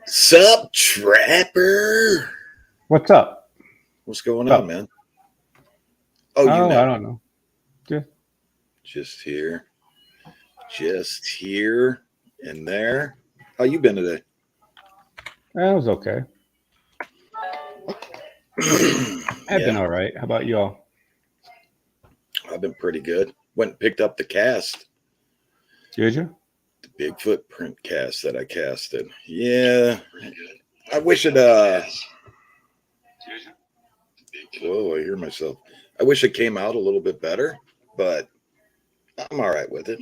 Sup, Trapper? What's up? What's going What's on, up? man? Oh, you Oh, know, I don't know. Just, just here, just here and there. How you been today? it was okay. I've been Yeah, all right. How about y'all? I've been pretty good. Went and picked up the cast, Did you? the Bigfoot print cast that I casted. Yeah, I wish it. Whoa, I hear myself. I wish it came out a little bit better, but I'm all right with it.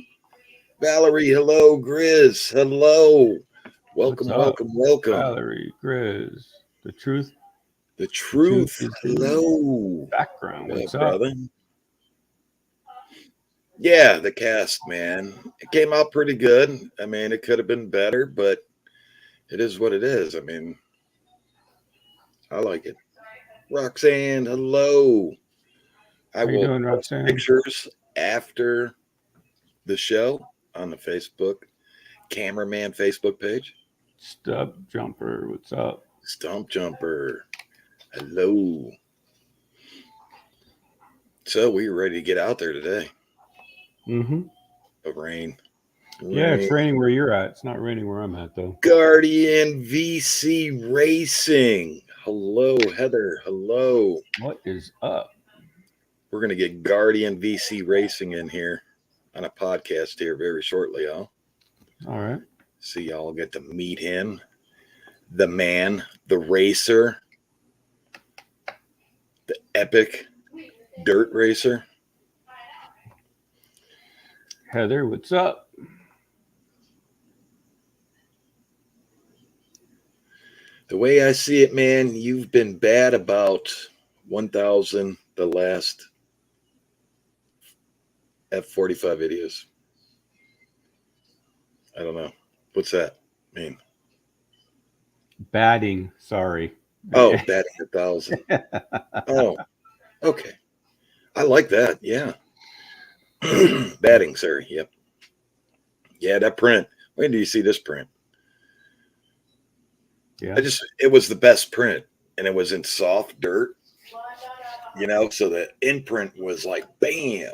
Valerie, hello. Grizz, hello. What's Welcome, up, welcome, welcome. Valerie, Grizz? The truth. The The truth truth. is in the Hello. background. What What's up, up? brother? Yeah, the cast, man. It came out pretty good. I mean, it could have been better, but it is what it is. I mean, I like it. Roxanne, hello. I How you will doing, post Roxanne? pictures after the show on the Facebook Cameraman Facebook page. Stub jumper. What's up? Stump Jumper, hello. So we were ready to get out there today. Mm-hmm. But rain. Yeah, Rain. it's raining where you're at. It's not raining where I'm at though. Guardian VC Racing. Hello, Heather. Hello. What is up? We're going to get Guardian VC Racing in here on a podcast here very shortly, y'all. All right. So y'all get to meet him, the man, the racer, the epic dirt racer. Heather, what's up? The way I see it, man, you've been bad about 1,000 the last F45 videos. I don't know. What's that mean? Batting. Sorry. Oh, batting 1,000. Oh, okay. I like that. Yeah. Batting, sir. Yep. Yeah, that print. When do you see this print? Yeah. It was the best print, and it was in soft dirt, so the imprint was like, bam.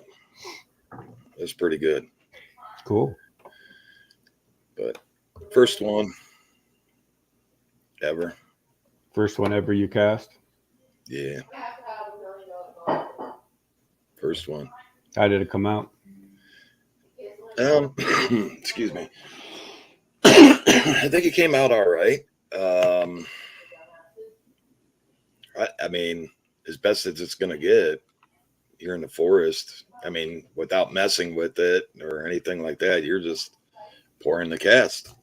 It was pretty good. Cool. But first one ever. First one ever you cast. Yeah. First one. How did it come out? Excuse me. I think it came out all right. I mean, as best as it's going to get. You're in the forest. I mean, without messing with it or anything like that, you're just pouring the cast.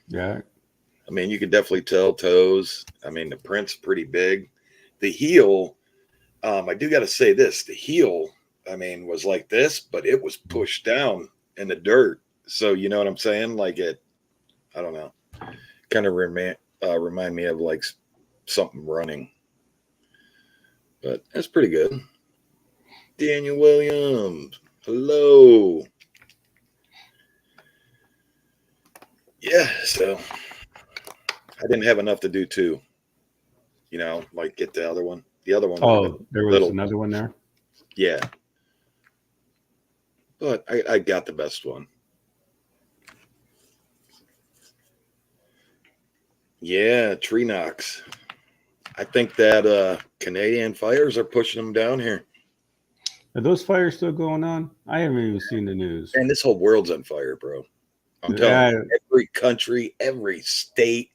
Yeah. I mean, you can definitely tell toes. I mean, the print's pretty big. The heel, I do got to say this: the heel, I mean, was like this, but it was pushed down in the dirt. So you know what I'm saying? Like it, I don't know, kind of remind me of like something running, but that's pretty good. Daniel Williams, hello. Yeah, so I didn't have enough to do two. Like get the other one. The other one would have been Oh, there a was little, another one there. yeah. But I got the best one. Yeah, tree knocks. I think that Canadian fires are pushing them down here. Are those fires still going on? I haven't even seen the news. And this whole world's on fire, bro. I'm telling Yeah, you, every country, every state.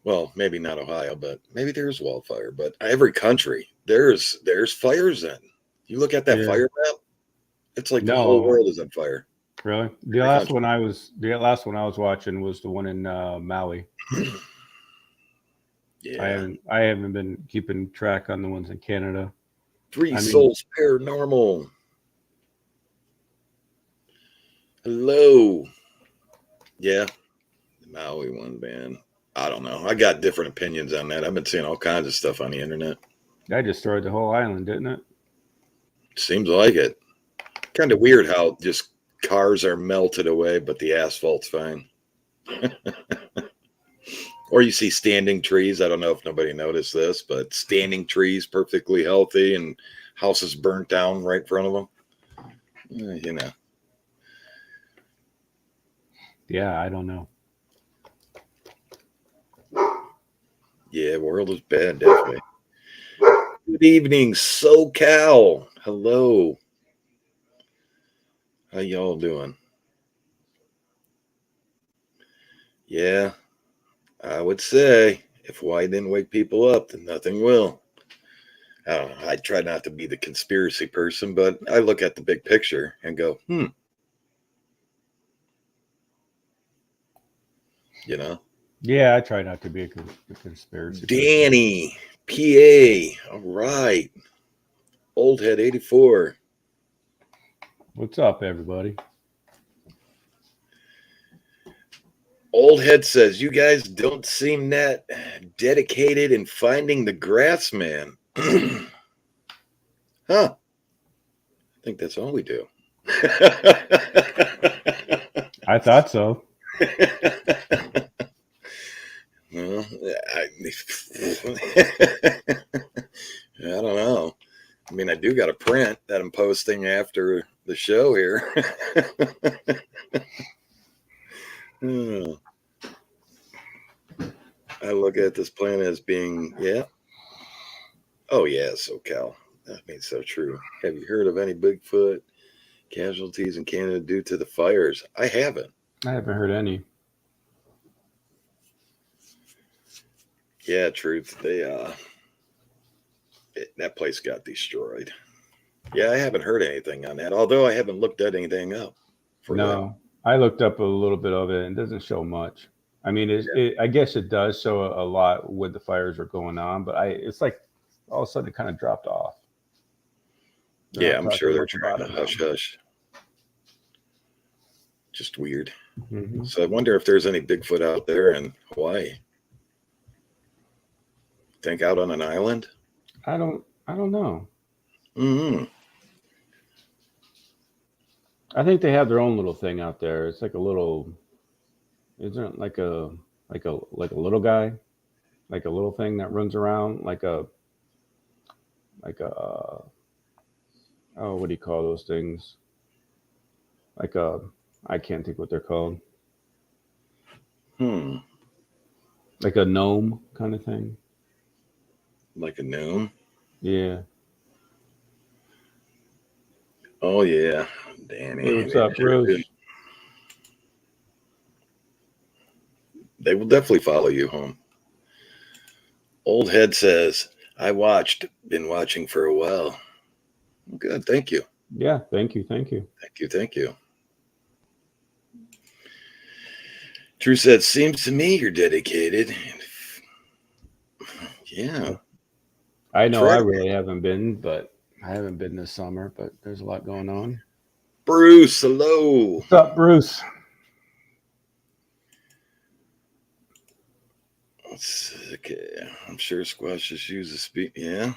Well, maybe not Ohio, but maybe there's wildfire. But every country, there's fires in. You look at that yeah. fire map, it's like the whole No, world is on fire. really. Every country. The last one I was watching was the one in Maui. Yeah. I haven't been keeping track on the ones in Canada. Three I mean, Souls Paranormal. Hello. Yeah. The Maui one, man. I don't know. I got different opinions on that. I've been seeing all kinds of stuff on the internet. that destroyed the whole island, didn't it? Seems like it. Kind of weird how just cars are melted away, but the asphalt's fine. Or you see standing trees. I don't know if nobody noticed this, but standing trees perfectly healthy and houses burnt down right in front of them. You know. Yeah, I don't know. Yeah, world is bad, definitely. Good evening, SoCal. Hello. How y'all doing? Yeah, I would say if why didn't wake people up, then nothing will. I don't know. I try not to be the conspiracy person, but I look at the big picture and go, you know. Yeah, I try not to be a conspiracy person. Danny, PA. All right. Old Head 84. What's up, everybody? Old Head says, you guys don't seem that dedicated in finding the grass man. Huh. I think that's all we do. I thought so. Well, I don't know. I mean, I do got a print that I'm posting after the show here. I look at this planet as being, yeah. Oh, yeah, SoCal. I mean, so true. Have you heard of any Bigfoot casualties in Canada due to the fires? I haven't. I haven't heard any. Yeah, truth. That place got destroyed. Yeah, I haven't heard anything on that, although I haven't looked at anything up for No, I looked up a little bit of it and it doesn't show much. I mean, I guess it does show a lot when the fires are going on, but it's like all of a sudden it kind of dropped off. that. Yeah, I'm sure they're trying to hush hush. Just weird. Mm-hmm. So I wonder if there's any Bigfoot out there in Hawaii. Think out on an island? I don't know. Mm-hmm. I think they have their own little thing out there. It's like a little, isn't it like a little guy, like a little thing that runs around, like a oh, what do you call those things? Like a, I can't think what they're called. Like a gnome kind of thing. Like a gnome? Yeah. Oh, yeah. Danny. Hey, what's up, Bruce? They will definitely follow you home. Old Head says, been watching for a while. Good, thank you. Yeah, thank you. Thank you. True said, seems to me you're dedicated. Yeah. I know I really haven't been, but I haven't been this summer, but there's a lot going on. Bruce, hello. What's up, Bruce? Okay. I'm sure Squash just uses speed. Yeah.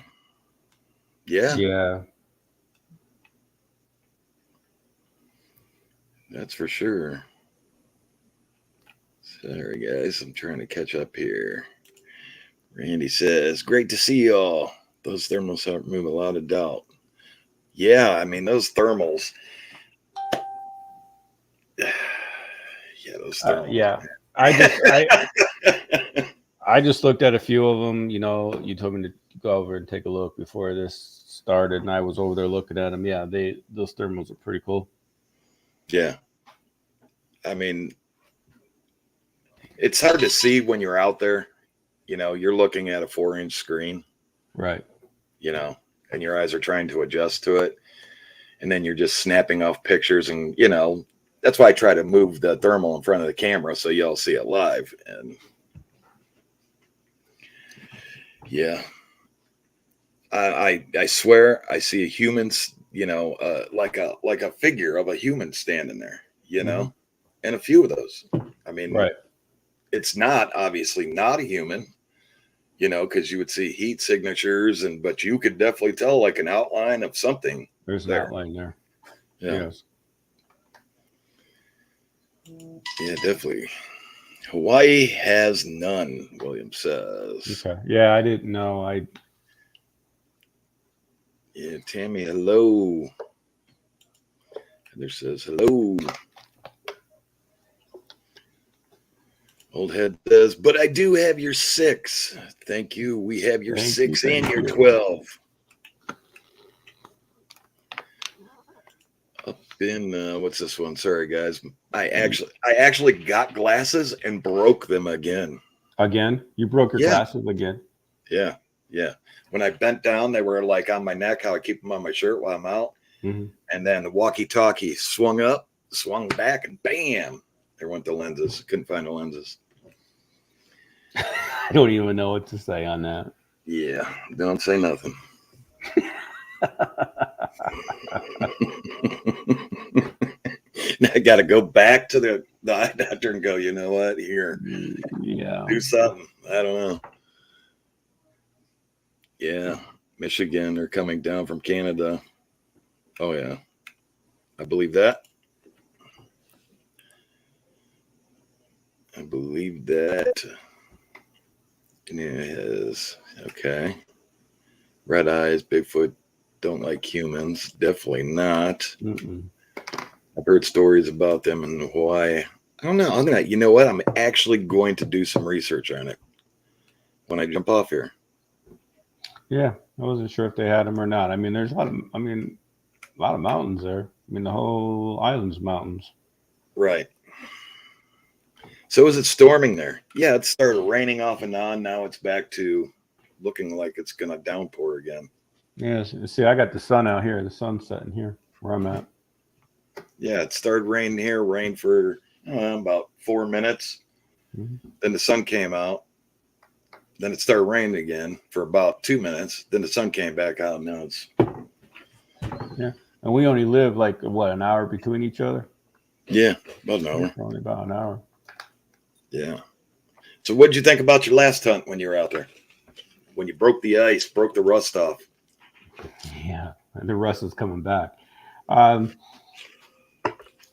That's for sure. Sorry, guys. I'm trying to catch up here. Randy says, great to see y'all. Those thermals help remove a lot of doubt. Yeah, I mean, those thermals. Yeah, those thermals. Yeah. I just looked at a few of them. You know, you told me to go over and take a look before this started, and I was over there looking at them. Yeah, those thermals are pretty cool. Yeah. I mean, it's hard to see when you're out there. You know, you're looking at a 4-inch screen. Right. You know, and your eyes are trying to adjust to it. And then you're just snapping off pictures. And, you know, that's why I try to move the thermal in front of the camera so y'all see it live. And yeah, I swear I see a human, you know, like a figure of a human standing there, you know, and a few of those. I mean, right. It's not obviously not a human, you know, because you would see heat signatures, but you could definitely tell like an outline of something. There's an outline there. Yeah. Yes. Yeah, definitely. Hawaii has none, William says. Okay. Yeah, I didn't know. Yeah, Tammy, hello. Heather says hello. Old head says, but I do have your 6. Thank you. We have your Thank you. 6 and your You. 12. Up in what's this one? Sorry, guys. I actually got glasses and broke them again. Again? You broke your glasses again? Yeah. Yeah. When I bent down, they were like on my neck, how I keep them on my shirt while I'm out. Mm-hmm. And then the walkie-talkie swung up, swung back, and bam, there went the lenses. Couldn't find the lenses. I don't even know what to say on that. Yeah, don't say nothing. I got to go back to the eye doctor and go, you know what? Here, do something. I don't know. Yeah, Michigan, they're coming down from Canada. Oh, yeah. I believe that. I believe that. Yes. Okay. Red eyes, Bigfoot don't like humans. Definitely not. Mm-mm. I've heard stories about them in Hawaii. I don't know. You know what? I'm actually going to do some research on it when I jump off here. Yeah, I wasn't sure if they had them or not. I mean, there's a lot of mountains there. I mean, the whole island's mountains. Right. So is it storming there? Yeah, it started raining off and on. Now it's back to looking like it's going to downpour again. Yeah, see, I got the sun out here. The sun's setting here where I'm at. Yeah, it started raining here, rained for about 4 minutes. Mm-hmm. Then the sun came out. Then it started raining again for about 2 minutes. Then the sun came back out. Now it's... Yeah, and we only live like, what, an hour between each other? Yeah, about an hour. Only about an hour. Yeah. So what did you think about your last hunt when you were out there? When you broke the ice, broke the rust off? Yeah, and the rust is coming back. I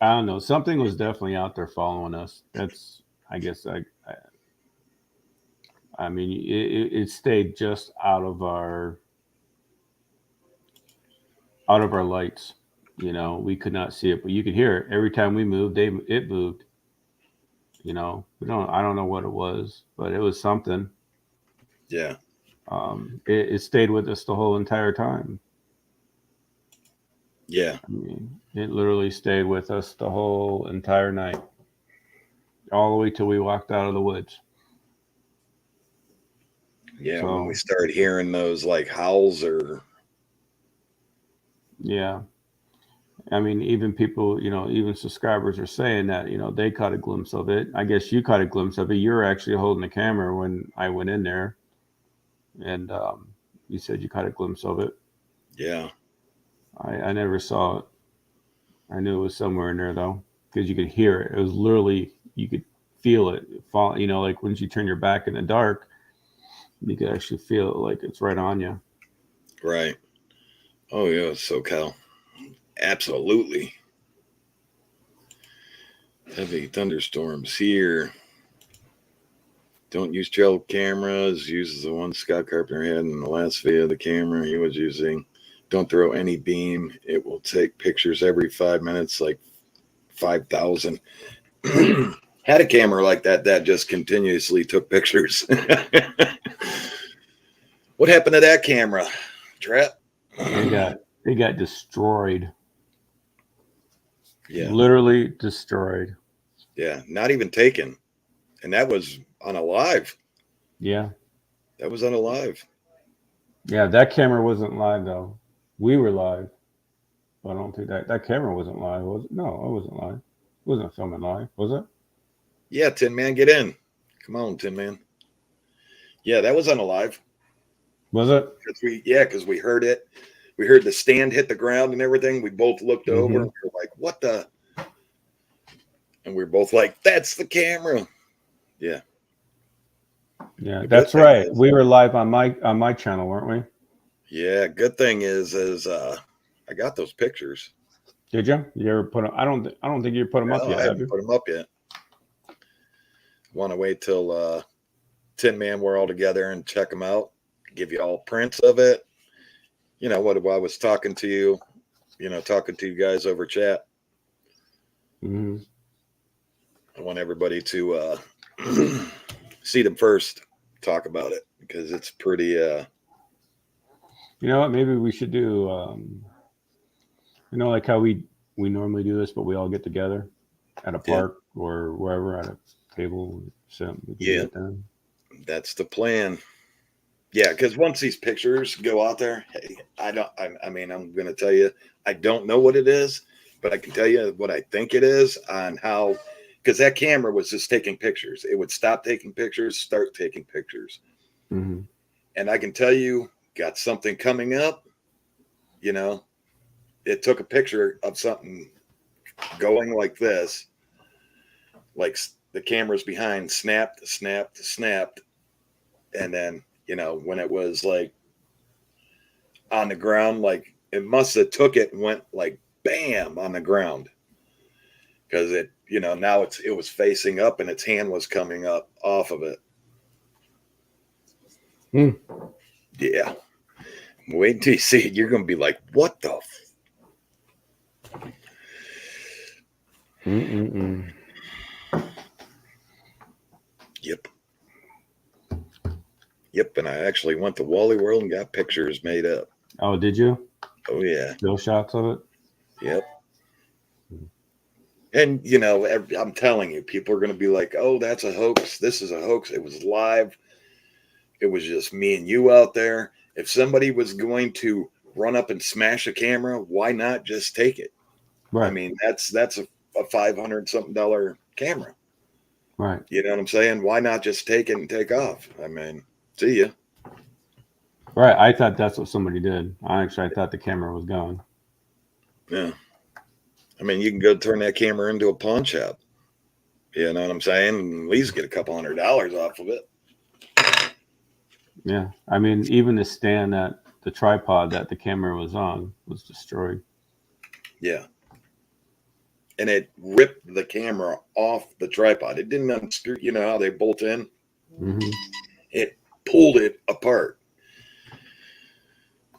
don't know. Something was definitely out there following us. That's, I guess, I mean, it stayed just out of our lights. You know, we could not see it, but you could hear it every time we moved. It moved. You know, I don't know what it was, but it was something. Yeah. It stayed with us the whole entire time. Yeah. I mean, it literally stayed with us the whole entire night, all the way till we walked out of the woods. Yeah, so, when we started hearing those like howls or... Yeah. I mean, even people, you know, even subscribers are saying that, you know, they caught a glimpse of it. I guess you caught a glimpse of it. You were actually holding the camera when I went in there. And you said you caught a glimpse of it. Yeah. I never saw it. I knew it was somewhere in there, though, because you could hear it. It was literally, you could feel it fall, you know, like once you turn your back in the dark, you could actually feel it like it's right on you. Right. Oh, yeah, SoCal. Absolutely. Heavy thunderstorms here. Don't use trail cameras. Use the one Scott Carpenter had in the last video of the camera he was using. Don't throw any beam. It will take pictures every 5 minutes, like 5,000. Had a camera like that just continuously took pictures. What happened to that camera, Trap? It got destroyed. Yeah. Literally destroyed. Yeah, not even taken. And that was on a live. Yeah. That was on a live. Yeah, that camera wasn't live, though. We were live. But I don't think that camera wasn't live, was it? No, it wasn't live. It wasn't filming live, was it? Yeah, Tin Man, get in. Come on, Tin Man. Yeah, that was on a live. Was it? Because we heard it. We heard the stand hit the ground and everything. We both looked over and we were like, what the? And we were both like, that's the camera. Yeah. Yeah, that's right. We were live on my channel, weren't we? Yeah, good thing is I got those pictures. Did you? You ever put them? I don't think you put them up yet. I haven't put them up yet. Want to wait till Tin Man we're all together and check them out? Give you all prints of it. You know what? I was talking to you. Talking to you guys over chat. Mm-hmm. I want everybody to see them first. Talk about it because it's pretty. You know what? Maybe we should do. Like how we normally do this, but we all get together at a park or wherever at a table. So we can do it then. That's the plan. Yeah, because once these pictures go out there, hey, I mean, I'm going to tell you, I don't know what it is, but I can tell you what I think it is on how, because that camera was just taking pictures. It would stop taking pictures, start taking pictures. Mm-hmm. And I can tell you, got something coming up, it took a picture of something going like this, like the camera's behind, snapped, and then, when it was like on the ground, like it must have took it and went like bam on the ground because now it was facing up and its hand was coming up off of it. Yeah, wait until you see it. You're gonna be like, what the Yep, and I actually went to Wally World and got pictures made up. Oh, did you? Oh yeah, still shots of it. Yep. And I'm telling you, people are going to be like, "Oh, that's a hoax. This is a hoax. It was live. It was just me and you out there." If somebody was going to run up and smash a camera, why not just take it? Right. I mean, that's a $500 something camera. Right. You know what I'm saying? Why not just take it and take off? I mean, see ya. Right. I thought that's what somebody did. I thought the camera was gone. Yeah. I mean, you can go turn that camera into a pawn shop. You know what I'm saying? And at least get a couple $100 off of it. Yeah. I mean, even the stand the tripod that the camera was on was destroyed. Yeah. And it ripped the camera off the tripod. It didn't unscrew, you know how they bolt in? Mm-hmm. It pulled it apart.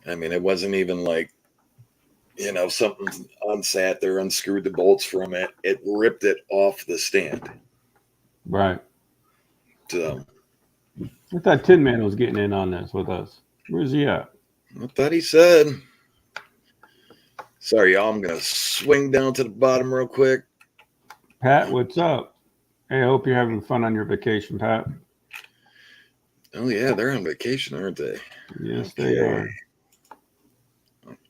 I mean, it wasn't even like, something unsat there, unscrewed the bolts from it. It ripped it off the stand. Right. So I thought Tin Man was getting in on this with us. Where's he at? I thought he said. Sorry, y'all. I'm going to swing down to the bottom real quick. Pat, what's up? Hey, I hope you're having fun on your vacation, Pat. Oh, yeah. They're on vacation, aren't they? Yes, they are.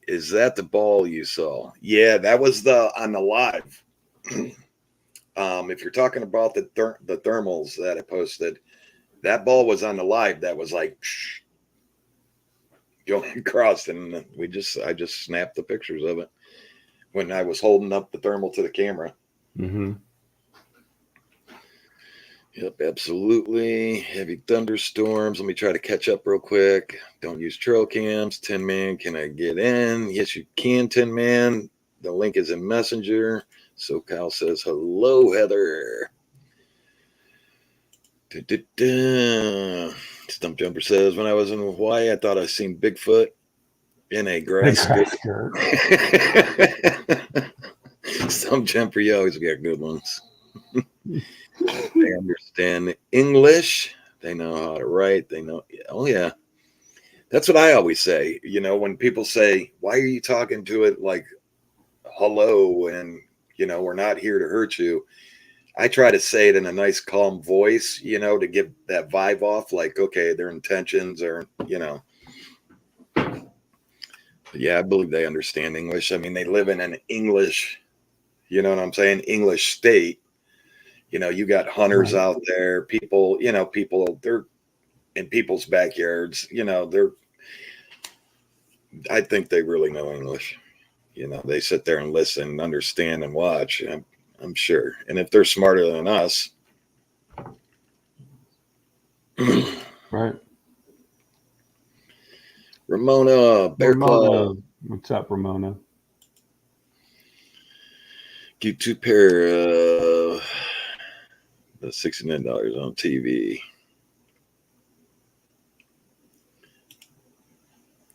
Is that the ball you saw? Yeah, that was on the live. If you're talking about the thermals that I posted, that ball was on the live. That was like going across, and I just snapped the pictures of it when I was holding up the thermal to the camera. Mm-hmm. Yep, absolutely. Heavy thunderstorms. Let me try to catch up real quick. Don't use trail cams. Tin Man, can I get in? Yes, you can, Tin Man. The link is in Messenger. SoCal says, hello, Heather. Stump Jumper says, when I was in Hawaii, I thought I seen Bigfoot in a grass skirt. Stump Jumper, you always get good ones. They understand English. They know how to write. They know. Oh, yeah. That's what I always say. When people say, why are you talking to it like hello? And, we're not here to hurt you. I try to say it in a nice, calm voice, to give that vibe off. Like, okay, their intentions are, But yeah, I believe they understand English. I mean, they live in an English, you know what I'm saying? English state. You got hunters out there, people, they're in people's backyards, I think they really know English. They sit there and listen, understand, and watch. I'm sure. And if they're smarter than us. Right. Ramona, Bear Claw. What's up, Ramona? Get 2 pair of $69 on TV.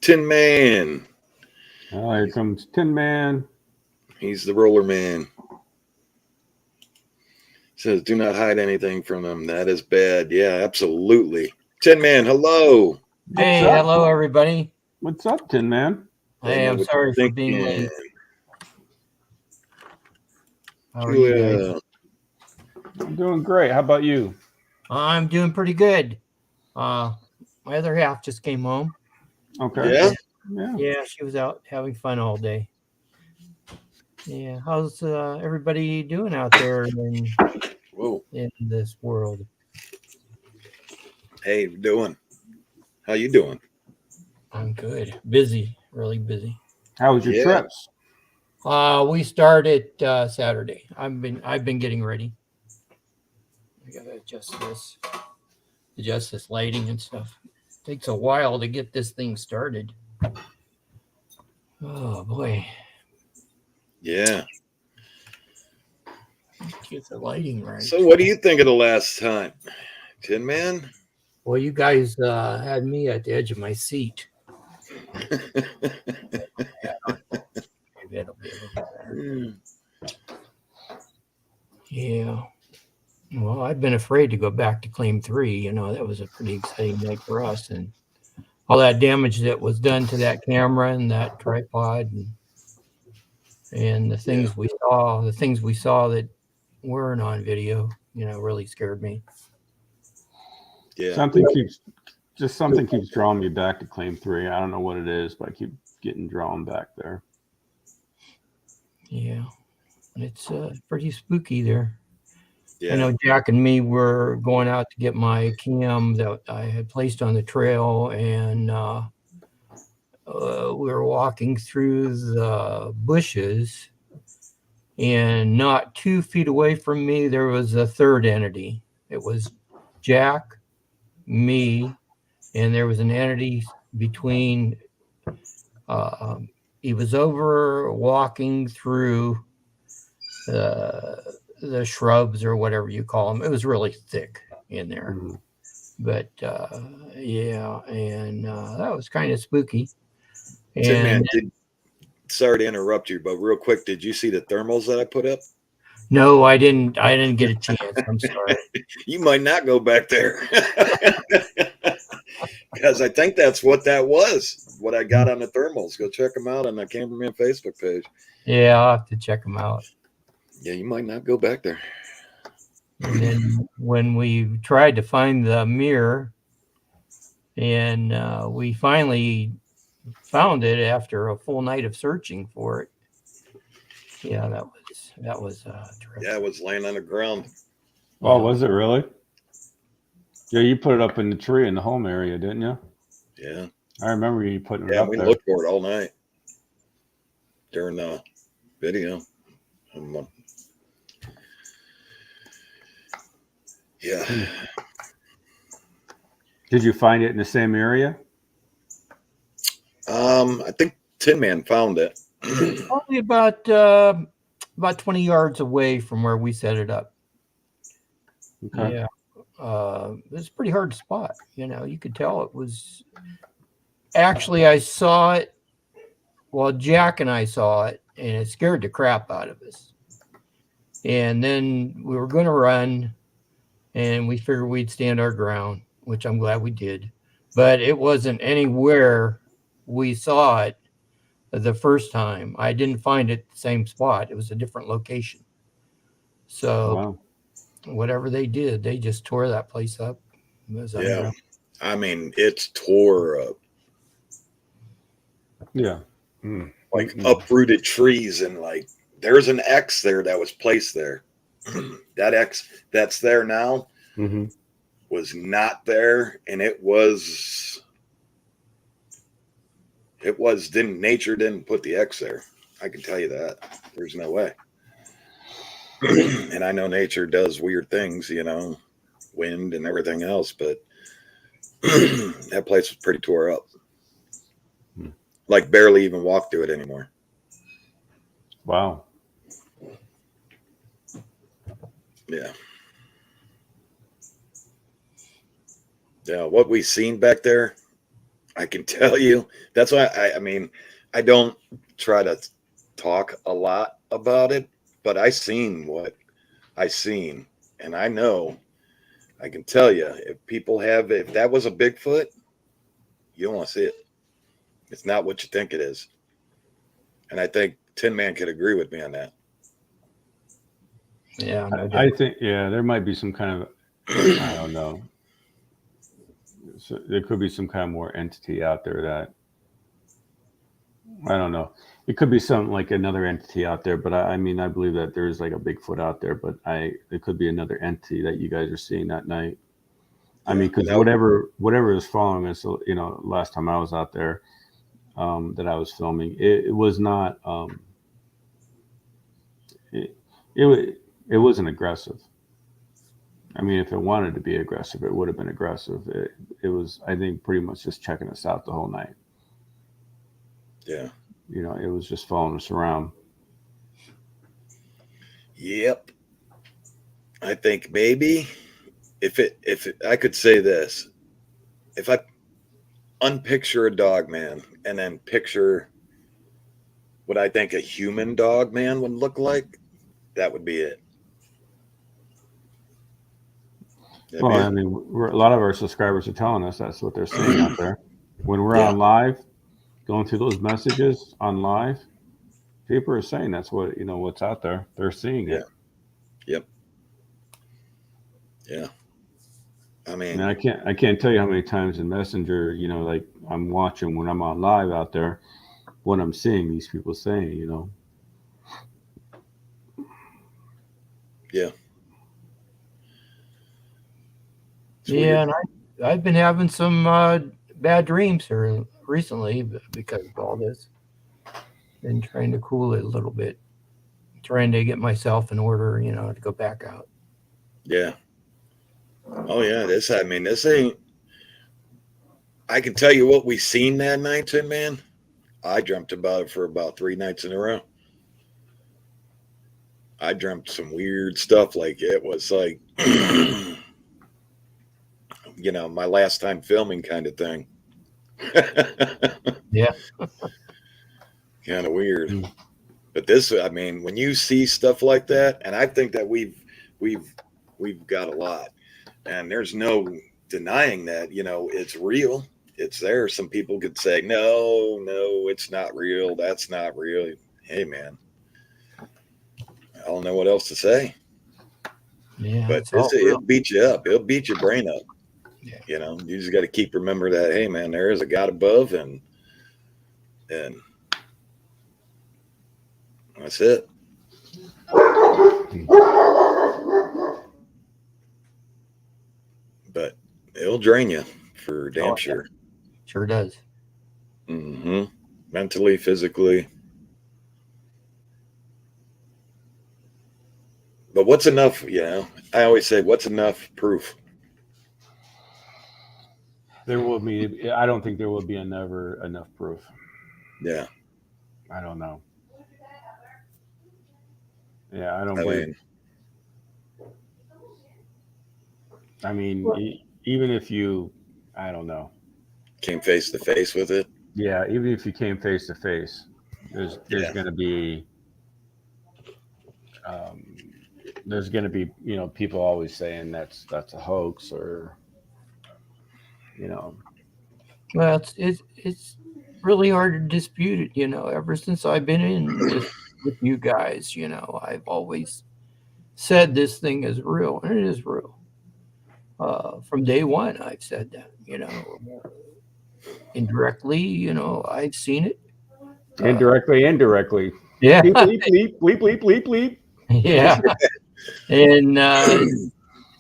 Tin Man. Oh, here comes Tin Man. He's the roller man. Says, do not hide anything from them. That is bad. Yeah, absolutely. Tin Man, hello. Hey, What's up? hello everybody. What's up, Tin Man? Hey, I'm sorry for being late. How are you guys? Julia. I'm doing great. How about you? I'm doing pretty good. My other half just came home. Okay. Yeah? Yeah, she was out having fun all day. Yeah, how's everybody doing out there Whoa. in this world? Hey, doing? How you doing? I'm good. Busy, really busy. How was your Yeah. trips? We started Saturday. I've been getting ready. I gotta adjust this lighting and stuff. Takes a while to get this thing started. Oh boy. Yeah. Get the lighting right. So what do you think of the last time? Tin Man? Well, you guys had me at the edge of my seat. Maybe it'll be a little better. Yeah. Well, I've been afraid to go back to Claim 3. You know, that was a pretty exciting night for us. And all that damage that was done to that camera and that tripod and the things we saw that weren't on video, you know, really scared me. Yeah. Something keeps drawing me back to Claim 3. I don't know what it is, but I keep getting drawn back there. Yeah. It's pretty spooky there. Yeah. I know Jack and me were going out to get my cam that I had placed on the trail, and we were walking through the bushes, and not 2 feet away from me, there was a third entity. It was Jack, me, and there was an entity between. He was over walking through the shrubs or whatever you call them. It was really thick in there. Mm-hmm. But yeah, and that was kind of spooky. Tin Man, And sorry to interrupt you, but real quick, did you see the thermals that I put up? no, I didn't get a chance. I'm sorry. You might not go back there. Because I think that's what that was, what I got on the thermals. Go check them out on the Cameraman Facebook page. Yeah, I'll have to check them out. Yeah, you might not go back there. And then when we tried to find the mirror, and we finally found it after a full night of searching for it. Yeah, that was terrific. Yeah, it was laying on the ground. Oh, was it really? Yeah, you put it up in the tree in the home area, didn't you? Yeah. I remember you putting it Yeah, up we there. looked for it all night during the video. Yeah. Did you find it in the same area? I think Tin Man found it. Probably about 20 yards away from where we set it up. Okay. Yeah. It's pretty hard to spot. You know, you could tell it was. Actually, I saw it. Well, Jack and I saw it, and it scared the crap out of us. And then we were going to run, and we figured we'd stand our ground, which I'm glad we did. But it wasn't anywhere we saw it the first time. I didn't find it the same spot. It was a different location. So whatever they did, they just tore that place up. Yeah. I mean, it's tore up. Yeah. Like uprooted trees, and like there's an X there that was placed there. That X that's there now was not there, and nature didn't put the X there. I can tell you that. There's no way. And I know nature does weird things, you know, wind and everything else, but that place was pretty tore up. Like barely even walk through it anymore. Wow. Yeah. Yeah, what we seen back there, I can tell you. That's why I mean, I don't try to talk a lot about it, but I seen what I seen, and I know I can tell you if that was a Bigfoot, you don't want to see it. It's not what you think it is, and I think Tin Man could agree with me on that. Yeah, no doubt. I think, yeah, there might be some kind of, I don't know. So there could be some kind of more entity out there that, I don't know. It could be some like another entity out there, but I mean, I believe that there's like a Bigfoot out there, but it could be another entity that you guys are seeing that night. I mean, because whatever is following us, last time I was out there, that I was filming, it was not, it, it wasn't aggressive. I mean, if it wanted to be aggressive, it would have been aggressive. It was, I think, pretty much just checking us out the whole night. Yeah. It was just following us around. Yep. I think maybe I could say this, if I unpicture a dog man and then picture what I think a human dog man would look like, that would be it. Well, I mean, a lot of our subscribers are telling us that's what they're seeing out there. When we're Yeah. on live, going through those messages on live, people are saying that's what's out there. They're seeing it. Yep. Yeah. I mean, I can't tell you how many times in Messenger, like I'm watching when I'm on live out there, what I'm seeing these people saying, Yeah. Yeah, and I've been having some bad dreams here recently because of all this. Been trying to cool it a little bit, trying to get myself in order, to go back out. Yeah. Oh yeah, this ain't. I can tell you what we seen that night, Tin Man. I dreamt about it for about 3 nights in a row. I dreamt some weird stuff, like it was like, my last time filming kind of thing. Yeah. Kind of weird. But this, I mean, when you see stuff like that, and I think that we've got a lot, and there's no denying that, it's real. It's there. Some people could say, no, it's not real. That's not real. Hey, man, I don't know what else to say. Yeah. But it'll beat you up. It'll beat your brain up. Yeah. You just got to remember that, hey, man, there is a God above, and that's it. But it'll drain you for damn sure. Sure does. Mm-hmm. Mentally, physically. But what's enough? I always say, what's enough proof? There will be. I don't think there will be enough proof. Yeah. I don't know. Yeah, I don't believe. I mean, even if you, I don't know, came face to face with it. Yeah, even if you came face to face, there's going to be, people always saying that's a hoax, or, Well, it's really hard to dispute it. Ever since I've been in this with you guys, I've always said this thing is real, and it is real. From day one, I've said that. Indirectly, I've seen it. Indirectly. Yeah. Bleep, bleep, bleep, bleep, bleep, bleep. Yeah. And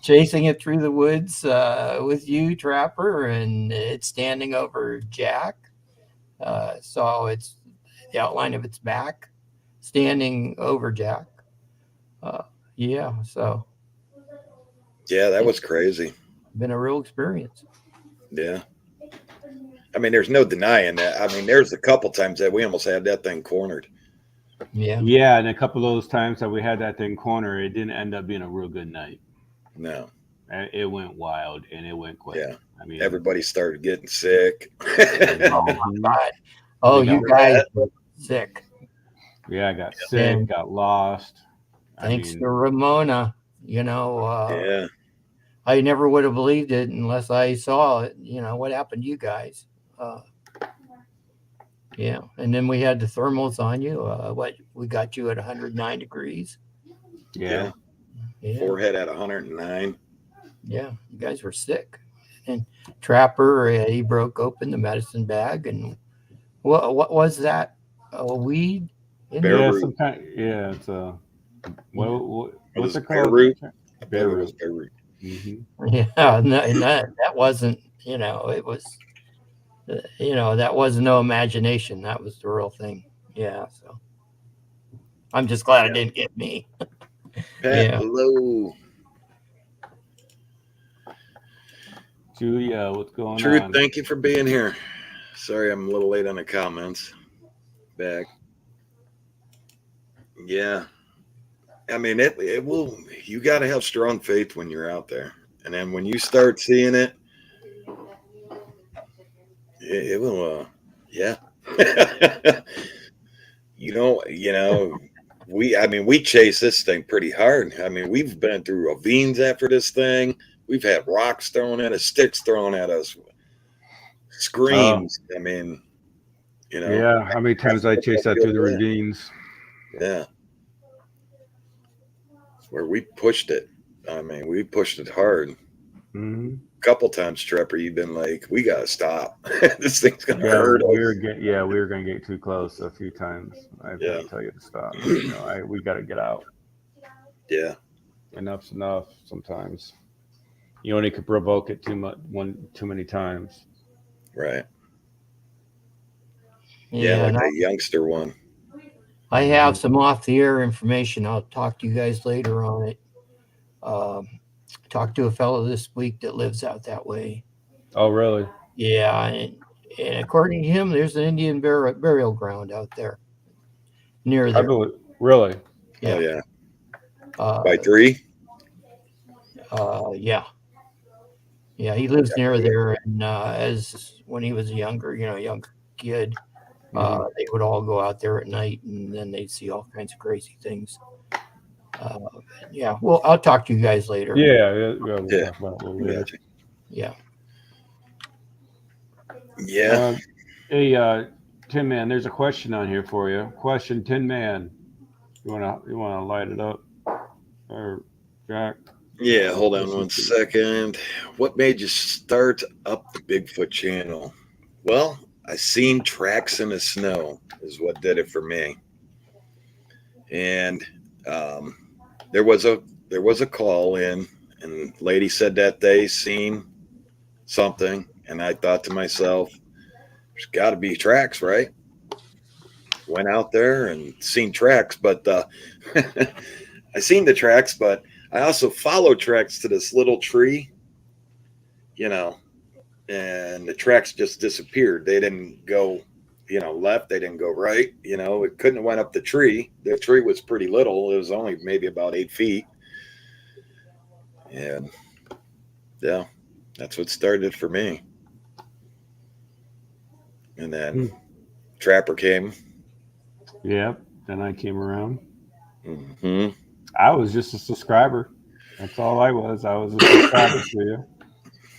chasing it through the woods with you, Trapper, and it's standing over Jack. So it's the outline of its back standing over Jack. Yeah, so. Yeah, that was crazy. Been a real experience. Yeah. I mean, there's no denying that. I mean, there's a couple times that we almost had that thing cornered. Yeah. Yeah, and a couple of those times that we had that thing cornered, it didn't end up being a real good night. No. It went wild and it went quick. Yeah. I mean, Everybody started getting sick. Oh my mhm. God. Oh, They you got- guys were sick. yeah, I got sick, And got lost. I thanks mean, to Ramona, you know, Yeah. I never would have believed it unless I saw it. You know, what happened to you guys? Yeah. And then we had the thermals on you. What, we got you at 109 degrees. yeah. Yeah. Forehead at 109. Yeah. You guys were sick. And Trapper, he broke open the medicine bag. And what was that? A weed? Bear Yeah, root. some kind. Yeah, it's a what's Was it it bear called? root? I Bear believe it was root. bear root. Mm-hmm. Yeah. And that wasn't, you know, it was, you know, that was no imagination. That was the real thing. Yeah. So I'm just glad it didn't get me. Pat Yeah. Lowe. Julia, what's going Truth, on? thank you for being here. Sorry I'm a little late on the comments. Back. Yeah. I mean, it will, you got to have strong faith when you're out there. And then when you start seeing it, it will, yeah. you know, we chase this thing pretty hard. I mean, we've been through ravines after this thing. We've had rocks thrown at us, sticks thrown at us, screams. I mean, you know, Yeah, how many times I chased that through the ravines? yeah, where we pushed it. I mean, we pushed it hard. Mm-hmm. A couple times, Trapper, you've been like, "We gotta stop. This thing's gonna Yeah, hurt we us." were we were gonna get too close a few times. I've got to tell you to stop. You know, we got to get out. Yeah, Enough's enough. Sometimes you only could provoke it too many times. right. Yeah, like the youngster one. I have some off the air information. I'll talk to you guys later on it. Talked to a fellow this week that lives out that way. Oh, really? Yeah, and according to him, there's an Indian burial ground out there near there. Really? Yeah. Oh yeah, Uh, by 3. yeah, yeah. He lives near there, and as when he was a younger kid, they would all go out there at night, and then they'd see all kinds of crazy things. Yeah, well, I'll talk to you guys later. Yeah, we'll talk about it a little later. Gotcha. Yeah. Yeah. Hey, Tin Man, there's a question on here for you. Question, Tin Man. You wanna light it up, or Jack? Yeah, hold on one second. What made you start up the Bigfoot channel? Well, I seen tracks in the snow is what did it for me. And there was a call in, and lady said that they seen something, and I thought to myself, there's got to be tracks, right? Went out there and seen tracks, but I seen the tracks, but I also followed tracks to this little tree, and the tracks just disappeared. They didn't go, left. They didn't go right. It couldn't have went up the tree. The tree was pretty little. It was only maybe about 8 feet. And yeah, that's what started for me. And then Trapper came. Yep. Then I came around. Mm-hmm. I was just a subscriber. That's all I was. I was a subscriber to you.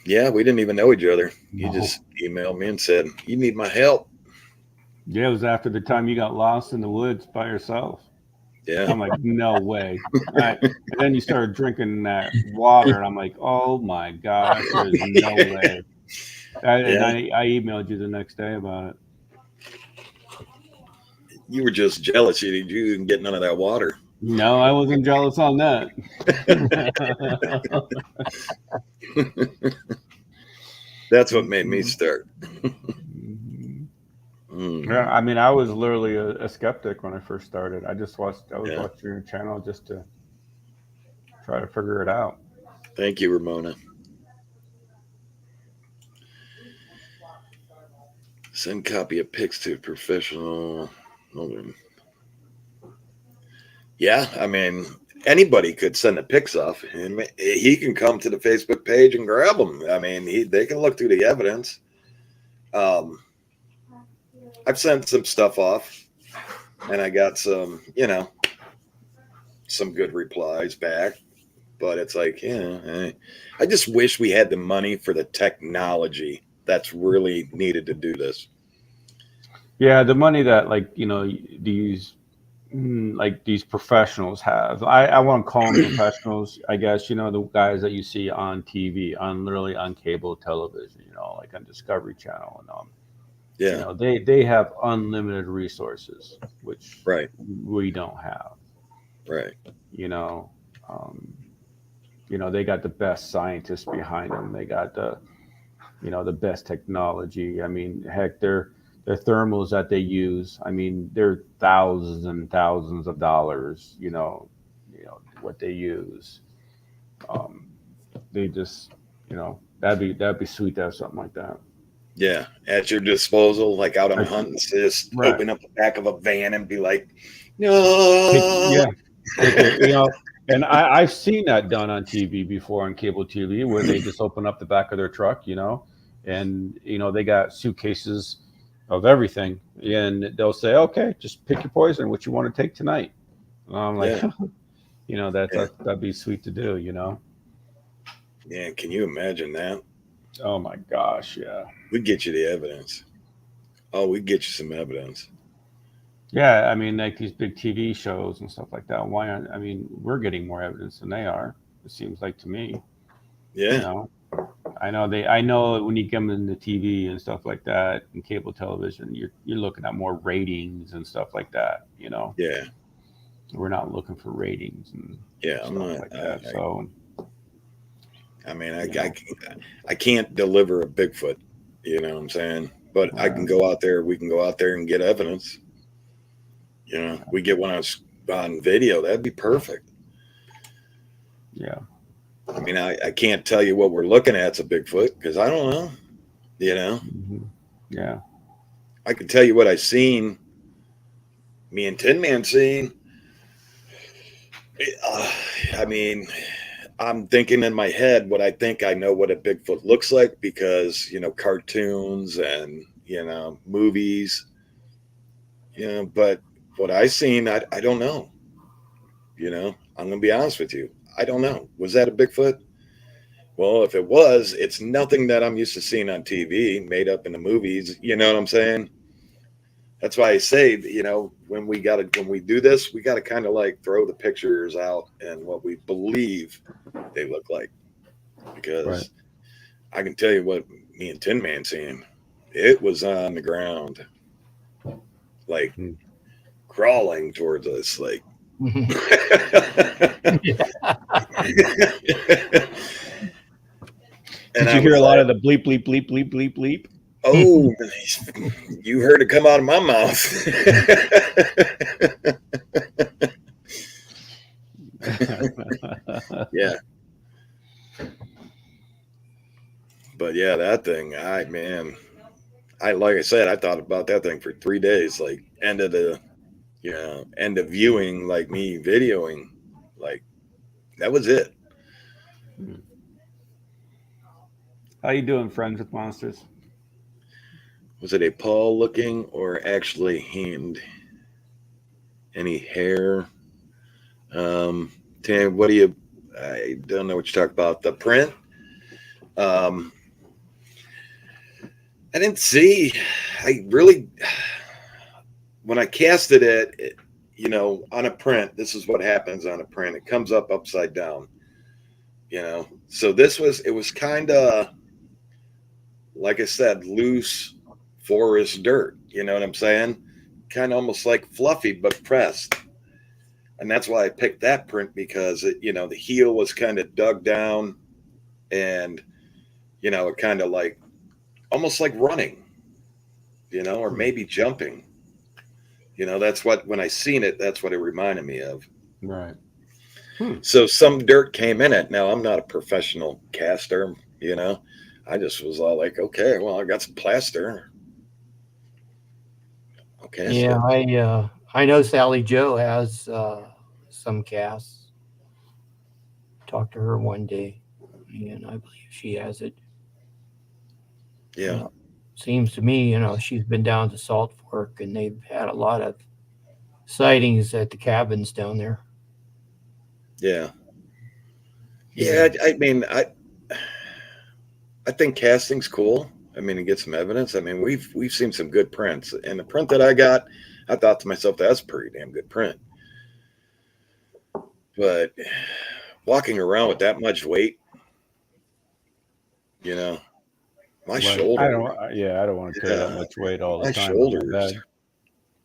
Yeah, we didn't even know each other. No. You just emailed me and said, "You need my help." Yeah, it was after the time you got lost in the woods by yourself. Yeah. I'm like, no way. And then you started drinking that water, and I'm like, oh my gosh, there's no way. And I emailed you the next day about it. You were just jealous. You didn't get none of that water. No, I wasn't jealous on that. That's what made me start. Yeah, I mean, I was literally a skeptic when I first started. I was watching your channel just to try to figure it out. Thank you, Ramona. Send copy of pics to professional. Yeah, I mean, anybody could send the pics off, and he can come to the Facebook page and grab them. I mean, they can look through the evidence. I've sent some stuff off, and I got some, some good replies back. But it's like, I just wish we had the money for the technology that's really needed to do this. Yeah, the money that these professionals have. I want to call them professionals, I guess, the guys that you see on TV, literally on cable television, like on Discovery Channel and they have unlimited resources, which right. we don't have. Right. They got the best scientists behind them. They got the best technology. I mean, heck, their thermals that they use, I mean, they're thousands and thousands of dollars, what they use. They just, that'd be sweet to have something like that. Yeah, at your disposal, like out on hunting, just right. Open up the back of a van and be like, no. And I've seen that done on TV before, on cable TV, where they just open up the back of their truck, and they got suitcases of everything, and they'll say, okay, just pick your poison, what you want to take tonight. And I'm like, that'd be sweet to do, Yeah, can you imagine that? Oh my gosh, yeah. We'd get you the evidence. Oh, we'd get you some evidence. Yeah, I mean, like these big TV shows and stuff like that. Why aren't? I mean, we're getting more evidence than they are. It seems like to me. Yeah. I know when you come into TV and stuff like that, and cable television, you're looking at more ratings and stuff like that. Yeah. We're not looking for ratings and I'm not like that. So. I mean, I can't deliver a Bigfoot. You know what I'm saying? But I can go out there. We can go out there and get evidence. We get one on video. That'd be perfect. Yeah. I mean, I can't tell you what we're looking at's a Bigfoot because I don't know. Mm-hmm. Yeah. I can tell you what I seen. Me and Tin Man seen. I mean, I'm thinking in my head what I think I know what a Bigfoot looks like because cartoons and movies. But what I seen, I don't know. I'm gonna be honest with you. I don't know. Was that a Bigfoot? Well, if it was, it's nothing that I'm used to seeing on TV, made up in the movies. You know what I'm saying? That's why I say, when we do this, we gotta kind of like throw the pictures out and what we believe they look like, because I can tell you what me and Tin Man seen. It was on the ground, like crawling towards us, like. Did you hear a lot of the bleep, bleep, bleep, bleep, bleep, bleep? Oh, you heard it come out of my mouth. Yeah. But yeah, that thing, like I said, I thought about that thing for 3 days, like end of viewing, like me videoing, like that was it. How you doing, Friends with Monsters? Was it a paw looking or actually hand? Any hair? Tam, what do you? I don't know what you talk about. The print. I didn't see. I really, when I casted it, on a print, this is what happens on a print. It comes up upside down. So it was kind of, like I said, loose forest dirt. You know what I'm saying? Kind of almost like fluffy, but pressed. And that's why I picked that print, because the heel was kind of dug down, and it kind of like almost like running, or maybe jumping. That's what, when I seen it, that's what it reminded me of. Right. So some dirt came in it. Now, I'm not a professional caster, I just was all like, okay, well, I got some plaster. Okay. Yeah, I know Sally Joe has some casts. talk to her one day, and I believe she has it. Yeah. Seems to me, she's been down to Salt Fork, and they've had a lot of sightings at the cabins down there. Yeah. Yeah. I mean, I think casting's cool. I mean, to get some evidence. I mean, we've seen some good prints, and the print that I got, I thought to myself, that's a pretty damn good print. But walking around with that much weight, my shoulder. I don't want to carry that much weight all the My time. shoulders.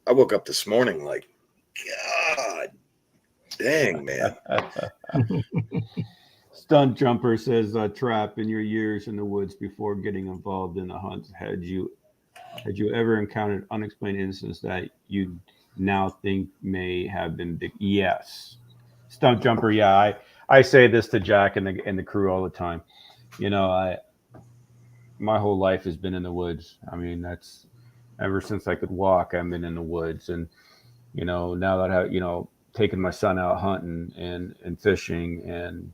I woke up this morning like, God dang, man. Stunt Jumper says, Trap, in your years in the woods before getting involved in the hunts, had you ever encountered unexplained incidents that you now think may have been big? Yes. Stunt Jumper, yeah. I say this to Jack and the crew all the time. My whole life has been in the woods. I mean, that's ever since I could walk, I've been in the woods. And, now that I, taking my son out hunting and fishing and,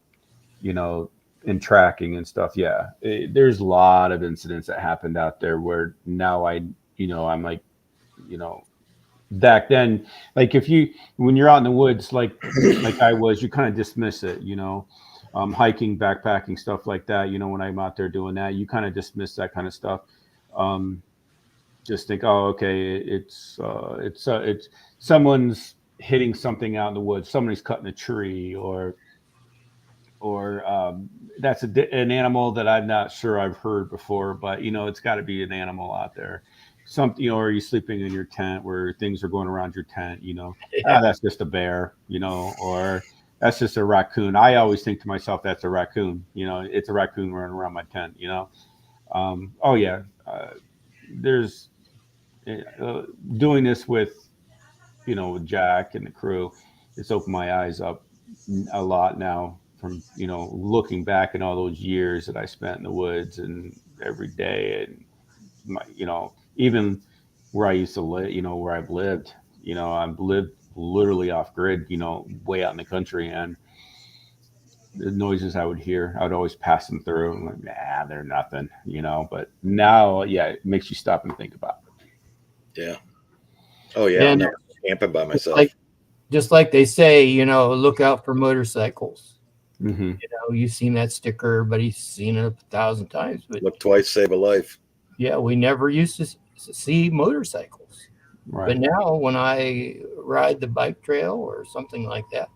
and tracking and stuff. Yeah. There's a lot of incidents that happened out there where now I'm like, back then, like when you're out in the woods, like I was, you kind of dismiss it, hiking, backpacking, stuff like that. When I'm out there doing that, you kind of dismiss that kind of stuff. Just think, oh, okay, it's someone's hitting something out in the woods. Somebody's cutting a tree, or that's an animal that I'm not sure I've heard before, but it's got to be an animal out there. Something, or are you sleeping in your tent where things are going around your tent? That's just a bear, or that's just a raccoon. I always think to myself, that's a raccoon. It's a raccoon running around my tent. Oh yeah, there's doing this with with Jack and the crew. It's opened my eyes up a lot now from looking back in all those years that I spent in the woods and every day, and even where I used to live, where I've lived, I've lived literally off grid, way out in the country, and the noises I would hear, I would always pass them through. I'm like, nah, they're nothing, but now, yeah, it makes you stop and think about it. Yeah. Oh yeah. I'm never camping by myself. Just like they say, look out for motorcycles. Mm-hmm. You've seen that sticker, everybody's seen it 1,000 times, but look twice, save a life. Yeah, we never used to see motorcycles. Right. But now when I ride the bike trail or something like that,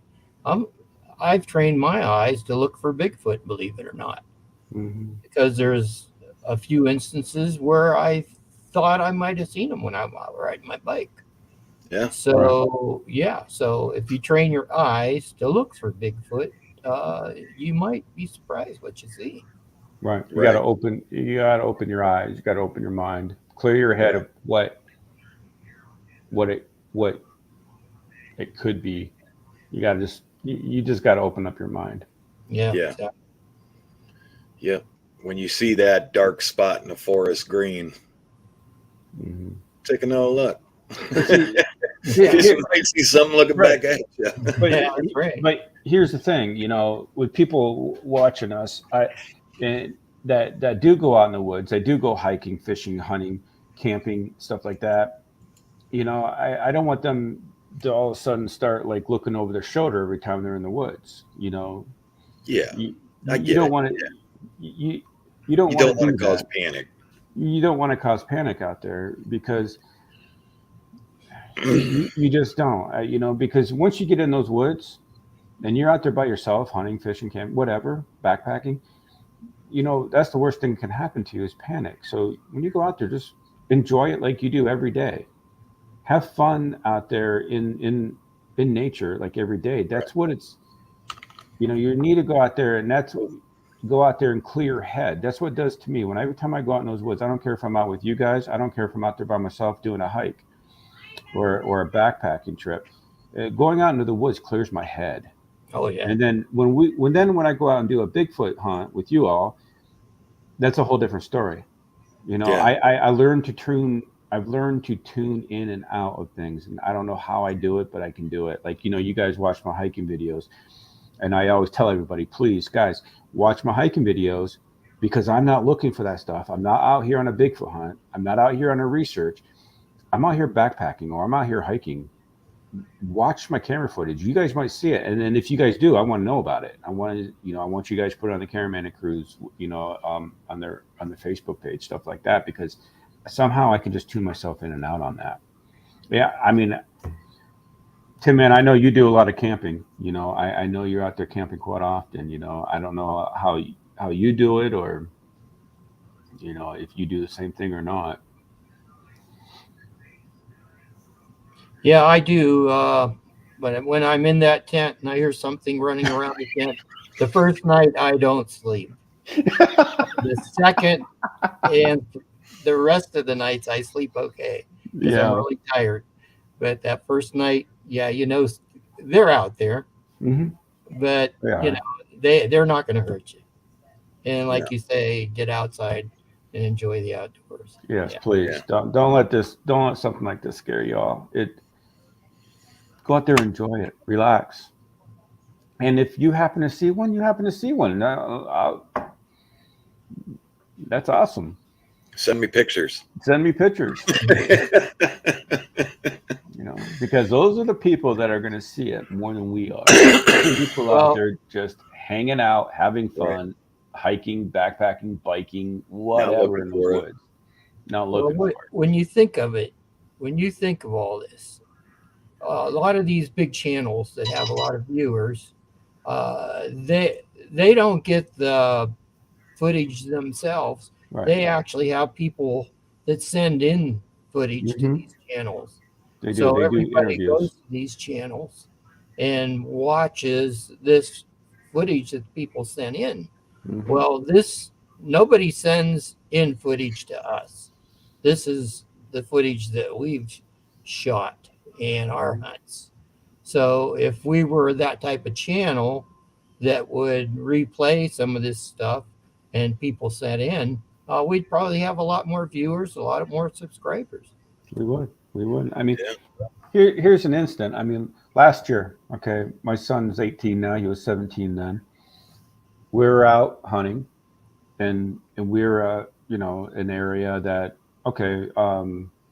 I've trained my eyes to look for Bigfoot, believe it or not. Mm-hmm. Because there's a few instances where I thought I might have seen them when I'm out riding my bike. Yeah. So, so if you train your eyes to look for Bigfoot, you might be surprised what you see. Right. You got to open your eyes. You got to open your mind. Clear your head of what it could be. You got to you just got to open up your mind. Yeah. Exactly. Yep. When you see that dark spot in the forest green, mm-hmm. take another look. You might see something looking back at you. But here's the thing, with people watching us, that do go out in the woods, they do go hiking, fishing, hunting, camping, stuff like that. I don't want them to all of a sudden start like looking over their shoulder every time they're in the woods. Yeah, you don't want to. Yeah. You don't want to cause panic. You don't want to cause panic out there because you just don't. Because once you get in those woods and you're out there by yourself, hunting, fishing, camp, whatever, backpacking, that's the worst thing that can happen to you is panic. So when you go out there, just enjoy it like you do every day. Have fun out there in nature like every day. That's what it's. You need to go out there, and go out there and clear your head. That's what it does to me. Every time I go out in those woods, I don't care if I'm out with you guys. I don't care if I'm out there by myself doing a hike or a backpacking trip. Going out into the woods clears my head. Oh yeah. And then when I go out and do a Bigfoot hunt with you all, that's a whole different story. I learned to tune. I've learned to tune in and out of things, and I don't know how I do it, but I can do it. Like you guys watch my hiking videos. And I always tell everybody, please, guys, watch my hiking videos because I'm not looking for that stuff. I'm not out here on a Bigfoot hunt. I'm not out here on a research. I'm out here backpacking or I'm out here hiking. Watch my camera footage. You guys might see it. And then if you guys do, I want to know about it. I want you guys to put it on the Cameraman and Cruise, on their Facebook page, stuff like that, because somehow I can just tune myself in and out on that. Yeah. I mean, Tim, man, I know you do a lot of camping. I know you're out there camping quite often. I don't know how you do it, or if you do the same thing or not. Yeah, I do. But when I'm in that tent and I hear something running around the tent, the first night I don't sleep. The second and the rest of the nights I sleep okay because I'm really tired. But that first night, yeah, they're out there, but they're not going to hurt you. And like you say, get outside and enjoy the outdoors. Yes, please. Don't let something like this scare you all. Go out there, enjoy it, relax. And if you happen to see one, you happen to see one. That's awesome. Send me pictures. Because those are the people that are going to see it more than we are. People out there just hanging out, having fun, hiking, backpacking, biking, whatever in the woods. Not looking for it. When you think of it, when you think of all this, a lot of these big channels that have a lot of viewers, they don't get the footage themselves. Right. They actually have people that send in footage to these channels. They do. So they everybody do goes to these channels and watches this footage that people send in. Well, nobody sends in footage to us. This is the footage that we've shot in our hunts. So if we were that type of channel that would replay some of this stuff and people sent in, we'd probably have a lot more viewers, a lot more subscribers. We would. I mean, here's an instant. I mean, last year, okay, my son's 18 now. He was 17 then. We were out hunting, and we're an area that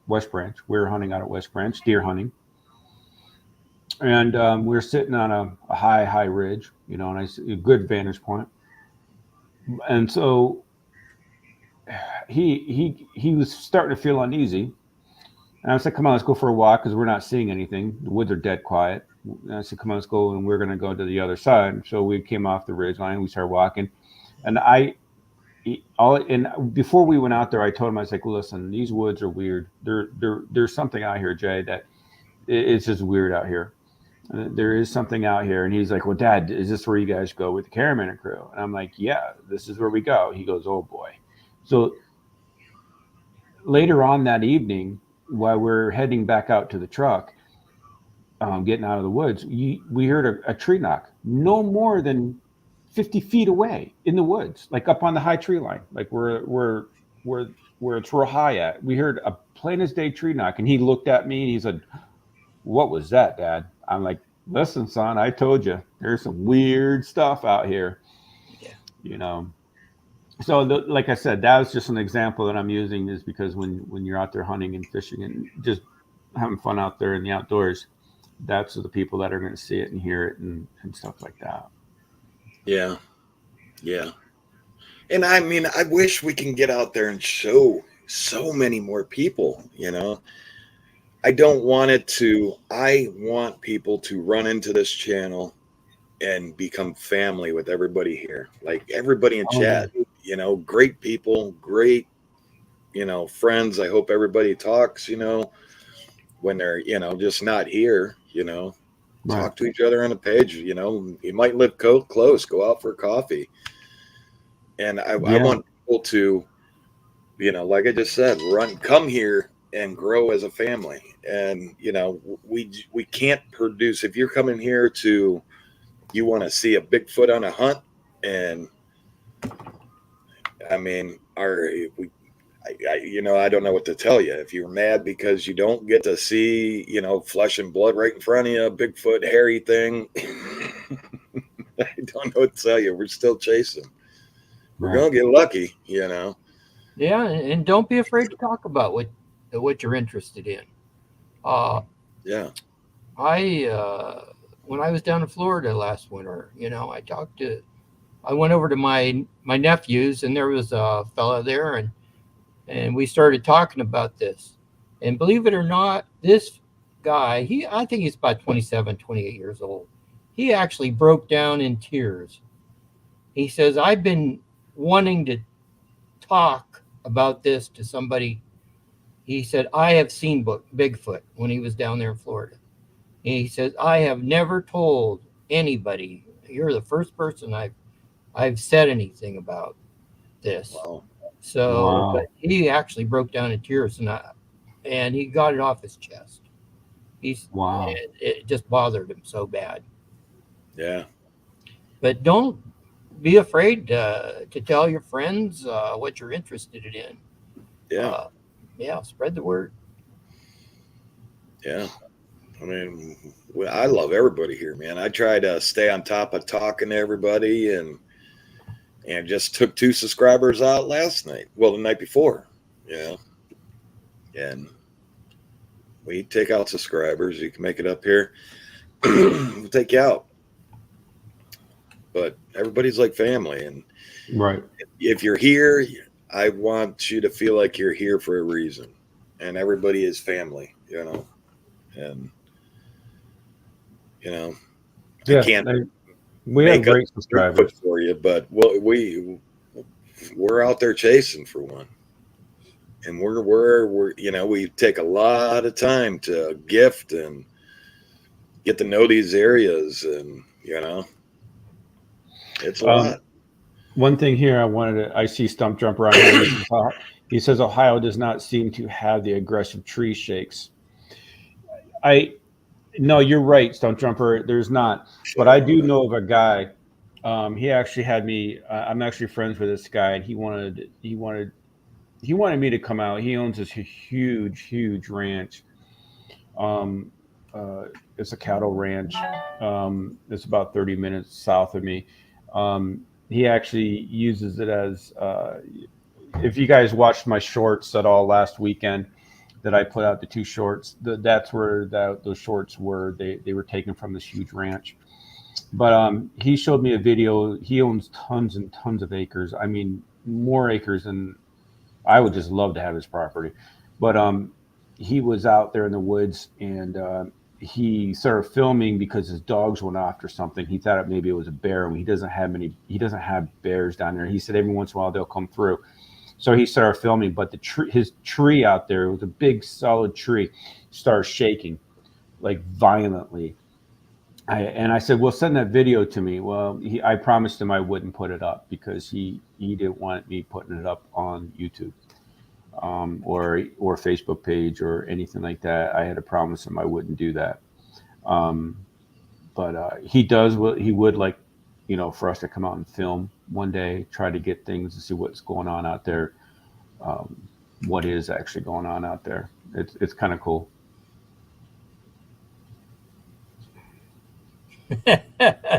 West Branch. We were hunting out at West Branch, deer hunting, and we were sitting on a high ridge, and a good vantage point. And so he was starting to feel uneasy. And I said, come on, let's go for a walk because we're not seeing anything. The woods are dead quiet. And I said, come on, let's go. And we're going to go to the other side. So we came off the ridge line. We started walking. And before we went out there, I told him, I was like, listen, these woods are weird. There's something out here, Jay, that it's just weird out here. There is something out here. And he's like, well, Dad, is this where you guys go with the Cameraman crew? And I'm like, yeah, this is where we go. He goes, oh, boy. So later on that evening, while we're heading back out to the truck, getting out of the woods, we heard a tree knock no more than 50 feet away in the woods, like up on the high tree line, like where it's real high at. We heard a plain as day tree knock, and he looked at me and he said, what was that, Dad? I'm like, listen, son, I told you, there's some weird stuff out here. Yeah. So like I said, that was just an example that I'm using, is because when you're out there hunting and fishing and just having fun out there in the outdoors, that's the people that are going to see it and hear it and stuff like that. Yeah. And I mean, I wish we can get out there and show so many more people, I want people to run into this channel and become family with everybody here. Like everybody in chat, great people, great, friends. I hope everybody talks, when they're, just not here, talk to each other on the page, you might live close, go out for coffee. And I want people to, like I just said, come here and grow as a family. And, we can't produce, if you're coming here you want to see a Bigfoot on a hunt, and I mean, I don't know what to tell you. If you're mad because you don't get to see, flesh and blood right in front of you, a Bigfoot hairy thing, I don't know what to tell you. We're still chasing. We're Right. gonna get lucky, you know. Yeah, and don't be afraid to talk about what you're interested in. Uh, Yeah. I when I was down in Florida last winter, I went over to my nephews, and there was a fella there, and we started talking about this. And believe it or not, this guy, I think he's about 27, 28 years old. He actually broke down in tears. He says, I've been wanting to talk about this to somebody. He said, I have seen Bigfoot when he was down there in Florida. And he says, I have never told anybody. You're the first person I've said anything about this. Wow. So, but Wow. he actually broke down in tears, and he got it off his chest. Wow. It just bothered him so bad. Yeah. But don't be afraid to tell your friends what you're interested in. Yeah. Yeah, spread the word. Yeah. I mean, I love everybody here, man. I try to stay on top of talking to everybody, and just took 2 subscribers out last night. Well, the night before, yeah. And we take out subscribers. You can make it up here. We'll take you out. But everybody's like family, and Right. if you're here, I want you to feel like you're here for a reason, and everybody is family, you know. And you know, I Yeah. can't We have make up great subscribers. Bigfoot for you, but we're out there chasing for one, and we're you know, we take a lot of time to gift and get to know these areas, and you know, it's a Um, lot. One thing here I see Stump Jumper on here. He says Ohio does not seem to have the aggressive tree shakes. No, you're right, Stump Jumper. There's not, but I do know of a guy. He actually had me. I'm actually friends with this guy, and he wanted me to come out. He owns this huge ranch. Um, it's a cattle ranch. It's about 30 minutes south of me. He actually uses it as. If you guys watched my shorts at all last weekend, that I put out the 2 shorts, that's where those shorts were. They were taken from this huge ranch. But he showed me a video. He owns tons and tons of acres. I mean, more acres than I would just love to have his property. But he was out there in the woods, and he started filming because his dogs went after something. He thought maybe it was a bear, and he doesn't have bears down there. He said every once in a while they'll come through. So he started filming, but his tree out there, it was a big solid tree, started shaking like violently. I said, well, send that video to me. Well, I promised him I wouldn't put it up because he didn't want me putting it up on YouTube or Facebook page or anything like that. I had to promise him I wouldn't do that. But he does what he would like, for us to come out and film one day, try to get things and see what's going on out there. What is actually going on out there. It's kind of cool.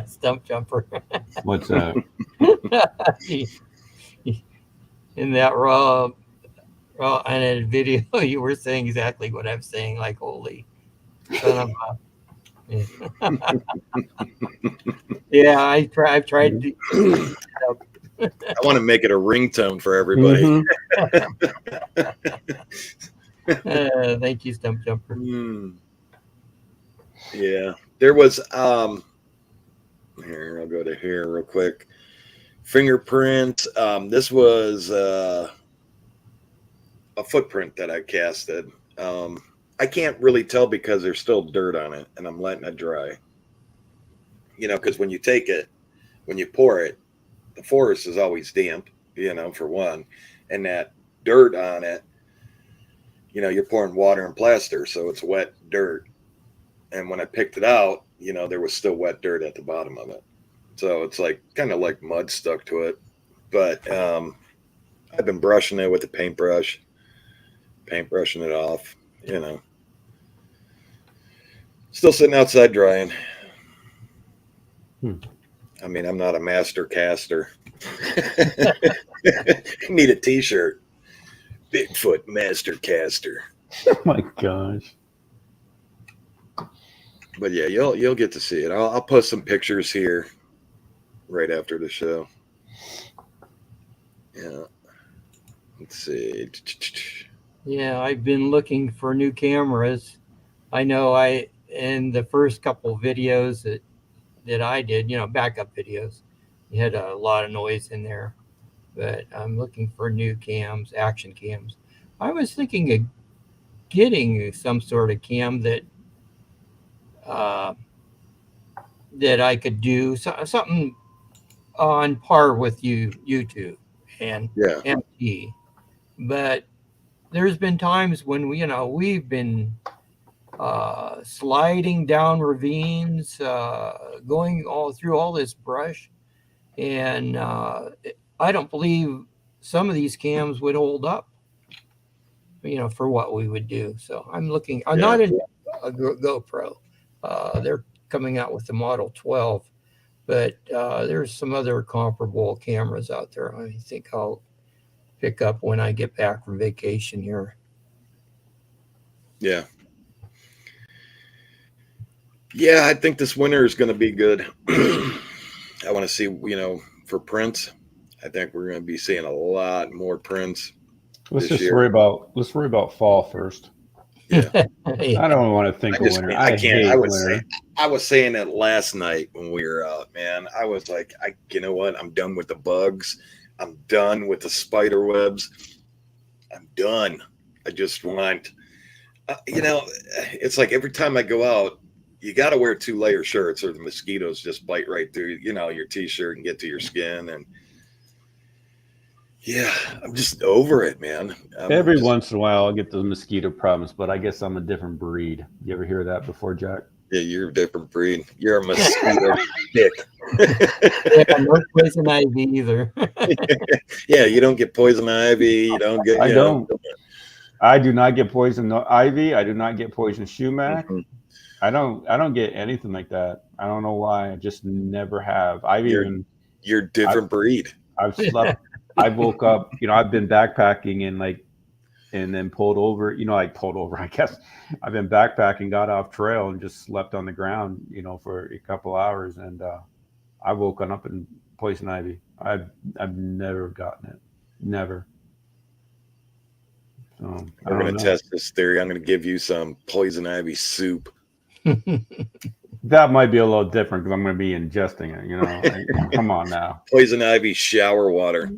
Stump Jumper. What's that? In that raw unedited video, you were saying exactly what I'm saying. Like, holy son of a. Yeah, I've tried to. I want to make it a ringtone for everybody. Mm-hmm. Thank you, Stump Jumper. Yeah, there was here, I'll go to here real quick. Fingerprint. This was a footprint that I casted. I can't really tell because there's still dirt on it, and I'm letting it dry. Because when you take it, when you pour it, the forest is always damp, for one, and that dirt on it, you're pouring water and plaster, so it's wet dirt. And when I picked it out, there was still wet dirt at the bottom of it. So it's like kind of like mud stuck to it. But I've been brushing it with the paintbrushing it off, Still sitting outside drying. I mean, I'm not a master caster. Need a t-shirt. Bigfoot master caster. Oh my gosh. But yeah, you'll get to see it. I'll post some pictures here right after the show. Yeah. Let's see. Yeah, I've been looking for new cameras. I know in the first couple videos that I did, backup videos, you had a lot of noise in there. But I'm looking for new cams, action cams. I was thinking of getting some sort of cam uh, that I could do something on par with YouTube and Yeah. MT. But there's been times when we've been sliding down ravines, going all through all this brush, and I don't believe some of these cams would hold up, for what we would do. So I'm looking. I'm not in a GoPro. They're coming out with the Model 12, but there's some other comparable cameras out there. I think I'll pick up when I get back from vacation here. Yeah. Yeah, I think this winter is going to be good. I want to see, for prints. I think we're going to be seeing a lot more prints. Let's worry about fall first. Yeah. I don't want to think of winter. I can't. I was saying it last night when we were out, man. I was like, you know what? I'm done with the bugs. I'm done with the spider webs. I'm done. I just want, it's like every time I go out, you got to wear 2-layer shirts or the mosquitoes just bite right through, your t-shirt and get to your skin. And yeah, I'm just over it, man. Every once in a while, I'll get the mosquito problems, but I guess I'm a different breed. You ever hear that before, Jack? Yeah, you're a different breed. You're a mosquito dick. Yeah, no poison ivy either. Yeah, you don't get poison ivy. You don't get. I don't. I do not get poison ivy. I do not get poison sumac. Mm-hmm. I don't get anything like that. I don't know why. I just never have. You're a different breed. I've slept. I woke up. I've been backpacking and then pulled over. I guess I've been backpacking, got off trail, and just slept on the ground. For a couple hours, and I woken up in poison ivy. I've never gotten it. Never. So we're going to test this theory. I'm going to give you some poison ivy soup. That might be a little different because I'm going to be ingesting it. Come on now. Poison ivy shower water.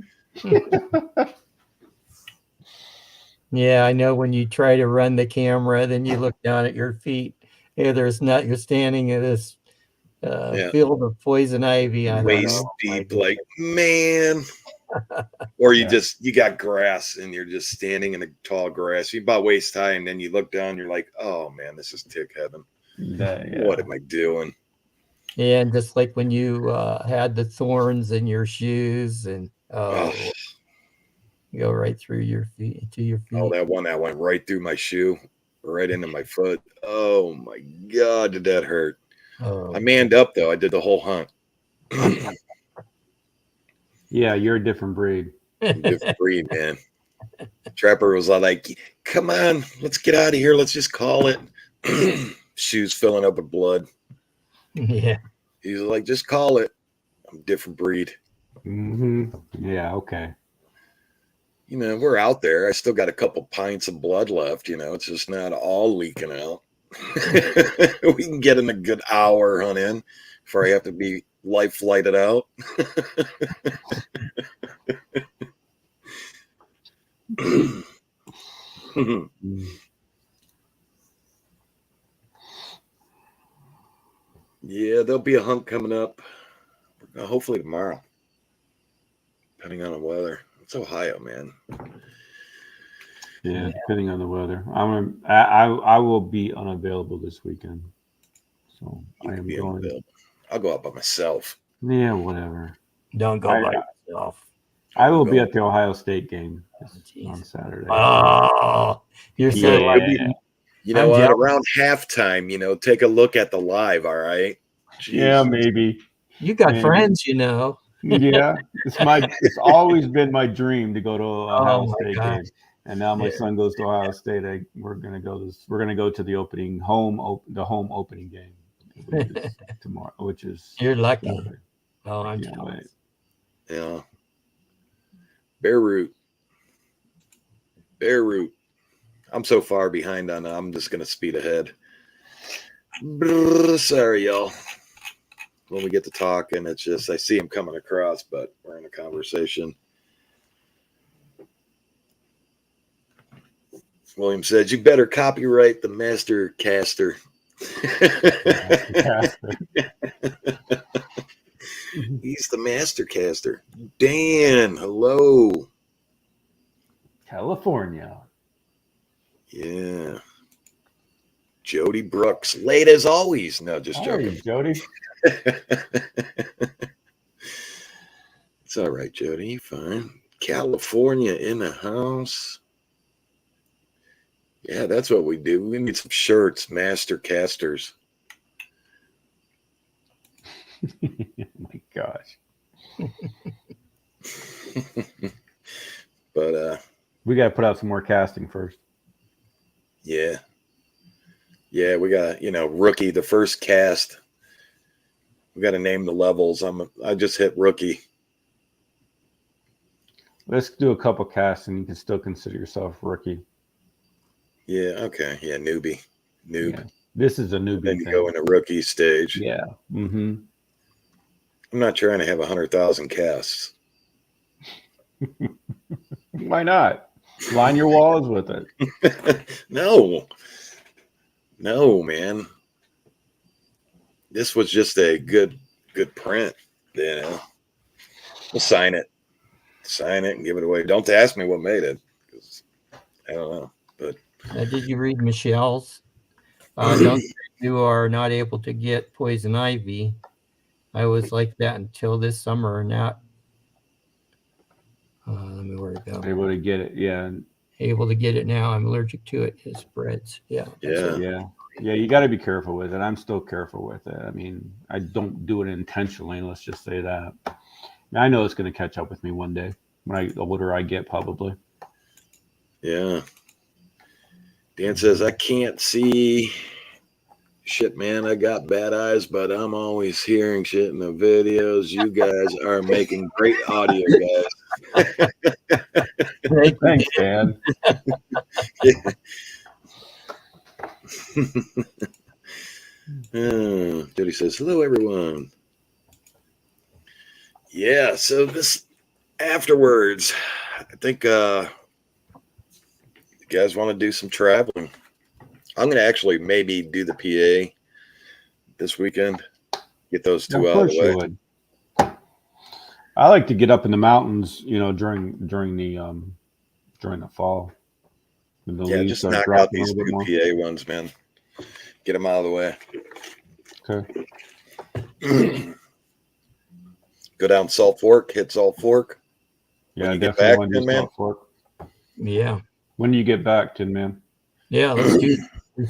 Yeah, I know when you try to run the camera, then you look down at your feet. Yeah, you're standing in this field of poison ivy. Waist deep, like, man. Or you got grass and you're just standing in the tall grass. You're about waist high, and then you look down, you're like, oh man, this is tick heaven. What am I doing? Yeah, and just like when you had the thorns in your shoes and go right through your feet to your feet. Oh, that one that went right through my shoe, right into my foot. Oh my God, did that hurt? I manned up though. I did the whole hunt. Yeah, you're a different breed. Different breed, man. Trapper was like, come on, let's get out of here. Let's just call it. Shoes filling up with blood. Yeah. He's like, just call it. I'm a different breed. Mm-hmm. Yeah, okay. We're out there. I still got a couple pints of blood left. It's just not all leaking out. We can get in a good hour hunt in before I have to be life flighted out. Yeah, there'll be a hunt coming up. Hopefully tomorrow, depending on the weather. It's Ohio, man. Yeah, depending on the weather. I will be unavailable this weekend, so I am going. Unavailable. I'll go out by myself. Yeah, whatever. Don't go by yourself. I will be at the Ohio State game on Saturday. Oh, you're so lucky. You know what? Around halftime, take a look at the live. All right. Jeez. Yeah, maybe. You got And friends, you know. yeah, it's always been my dream to go to a Ohio Oh my State gosh. game. And now my Yeah. son goes to Ohio State. We're gonna go to the home opening game, which is tomorrow, which is You're lucky. Saturday. Oh, I'm Can't wait. jealous. Yeah. Beirut. I'm so far behind on. I'm just gonna speed ahead. Brr, sorry, y'all. When we get to talking, it's just I see him coming across, but we're in a conversation. William says, "You better copyright the master caster." He's the master caster. Dan, hello. California. Yeah. Jody Brooks, late as always. No, just joking. Hey, Jody. It's all right, Jody. Fine. California in the house. Yeah, that's what we do. We need some shirts, master casters. Oh my gosh. But we got to put out some more casting first. Yeah, we got rookie, the first cast. We got to name the levels. I just hit rookie. Let's do a couple casts, and you can still consider yourself rookie. Yeah. Okay. Yeah. Noob. Yeah. This is a newbie. Then you go into rookie stage. Yeah. Mm-hmm. I'm not trying to have 100,000 casts. Why not? Line your walls with it. No, man. This was just a good print. We'll sign it and give it away. Don't ask me what made it, because I don't know. But did you read Michelle's? Don't say you are not able to get poison ivy. I was like that until this summer. Now, let me worry about it. Able to get it, yeah. Able to get it now. I'm allergic to it. It spreads. Yeah. Yeah. You got to be careful with it. I'm still careful with it. I mean, I don't do it intentionally. Let's just say that. I know it's going to catch up with me one day the older I get, probably. Yeah. Dan says, I can't see shit, man. I got bad eyes, but I'm always hearing shit in the videos. You guys are making great audio, guys. Thanks, Dan. Judy says, hello, everyone. Yeah, so this afterwards, I think you guys want to do some traveling. I'm going to actually maybe do the PA this weekend. Get those two out of the way. Would. I like to get up in the mountains, during the fall. Yeah, just knock out these two PA ones, man. Get them out of the way. Okay. Go down Salt Fork, hit Salt Fork. Yeah, definitely want to do Salt Fork. Yeah. When do you get back, Tin Man? Yeah, let's do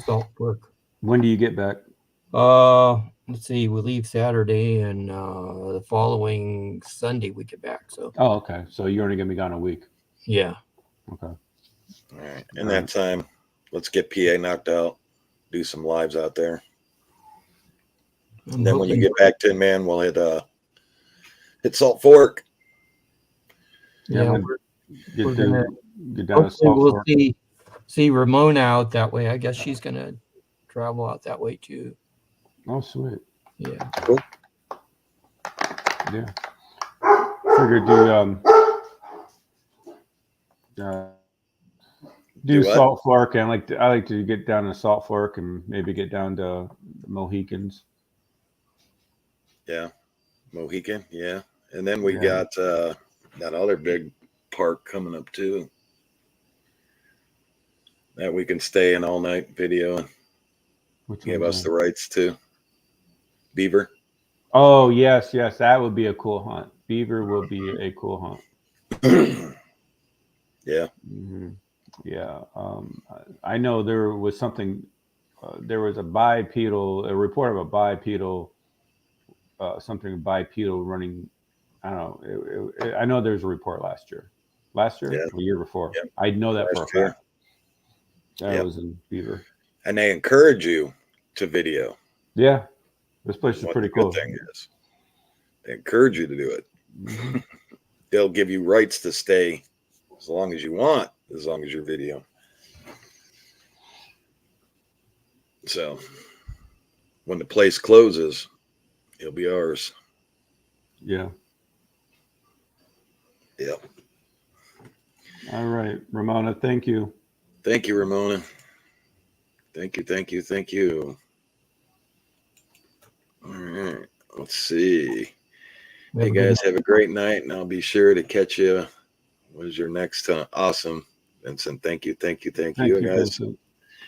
Salt Fork. When do you get back? Let's see. We leave Saturday, and the following Sunday we get back. So. Oh, okay. So you're only gonna be gone a week. Yeah. Okay. All right. In that time, let's get PA knocked out. Do some lives out there. And then when you get back, Tin Man, we'll hit Salt Fork. Yeah. We're gonna get down to Salt Fork. We'll see Ramona out that way. I guess she's gonna travel out that way too. Oh, sweet. Yeah. Cool. Yeah. Figured do Salt Fork, and I like to get down to Salt Fork and maybe get down to the Mohicans. Yeah, Mohican. Yeah, and then we got that other big park coming up too. That we can stay in all night video and give us the rights to. Beaver. Oh yes, that would be a cool hunt. Beaver will be a cool hunt. Yeah. Mm-hmm. Yeah. I know there was something. There was a report of a bipedal something bipedal running. I don't know. I know there's a report last year. Last year? Yeah. Or the year before? Yep. I know that for a Last year. fact. That was in Beaver. And they encourage you to video. Yeah. This place is What pretty the good cool. thing is, they encourage you to do it. Mhm. They'll give you rights to stay as long as you want, as long as you're video. So when the place closes, it'll be ours. Yeah. Yep. All right, Ramona. Thank you. Thank you, Ramona. Thank you, thank you, thank you. All right. Let's see. Hey, guys, have a great night, and I'll be sure to catch you. What is your next time? Awesome. Vincent, thank you, thank you, thank you, guys. Vincent.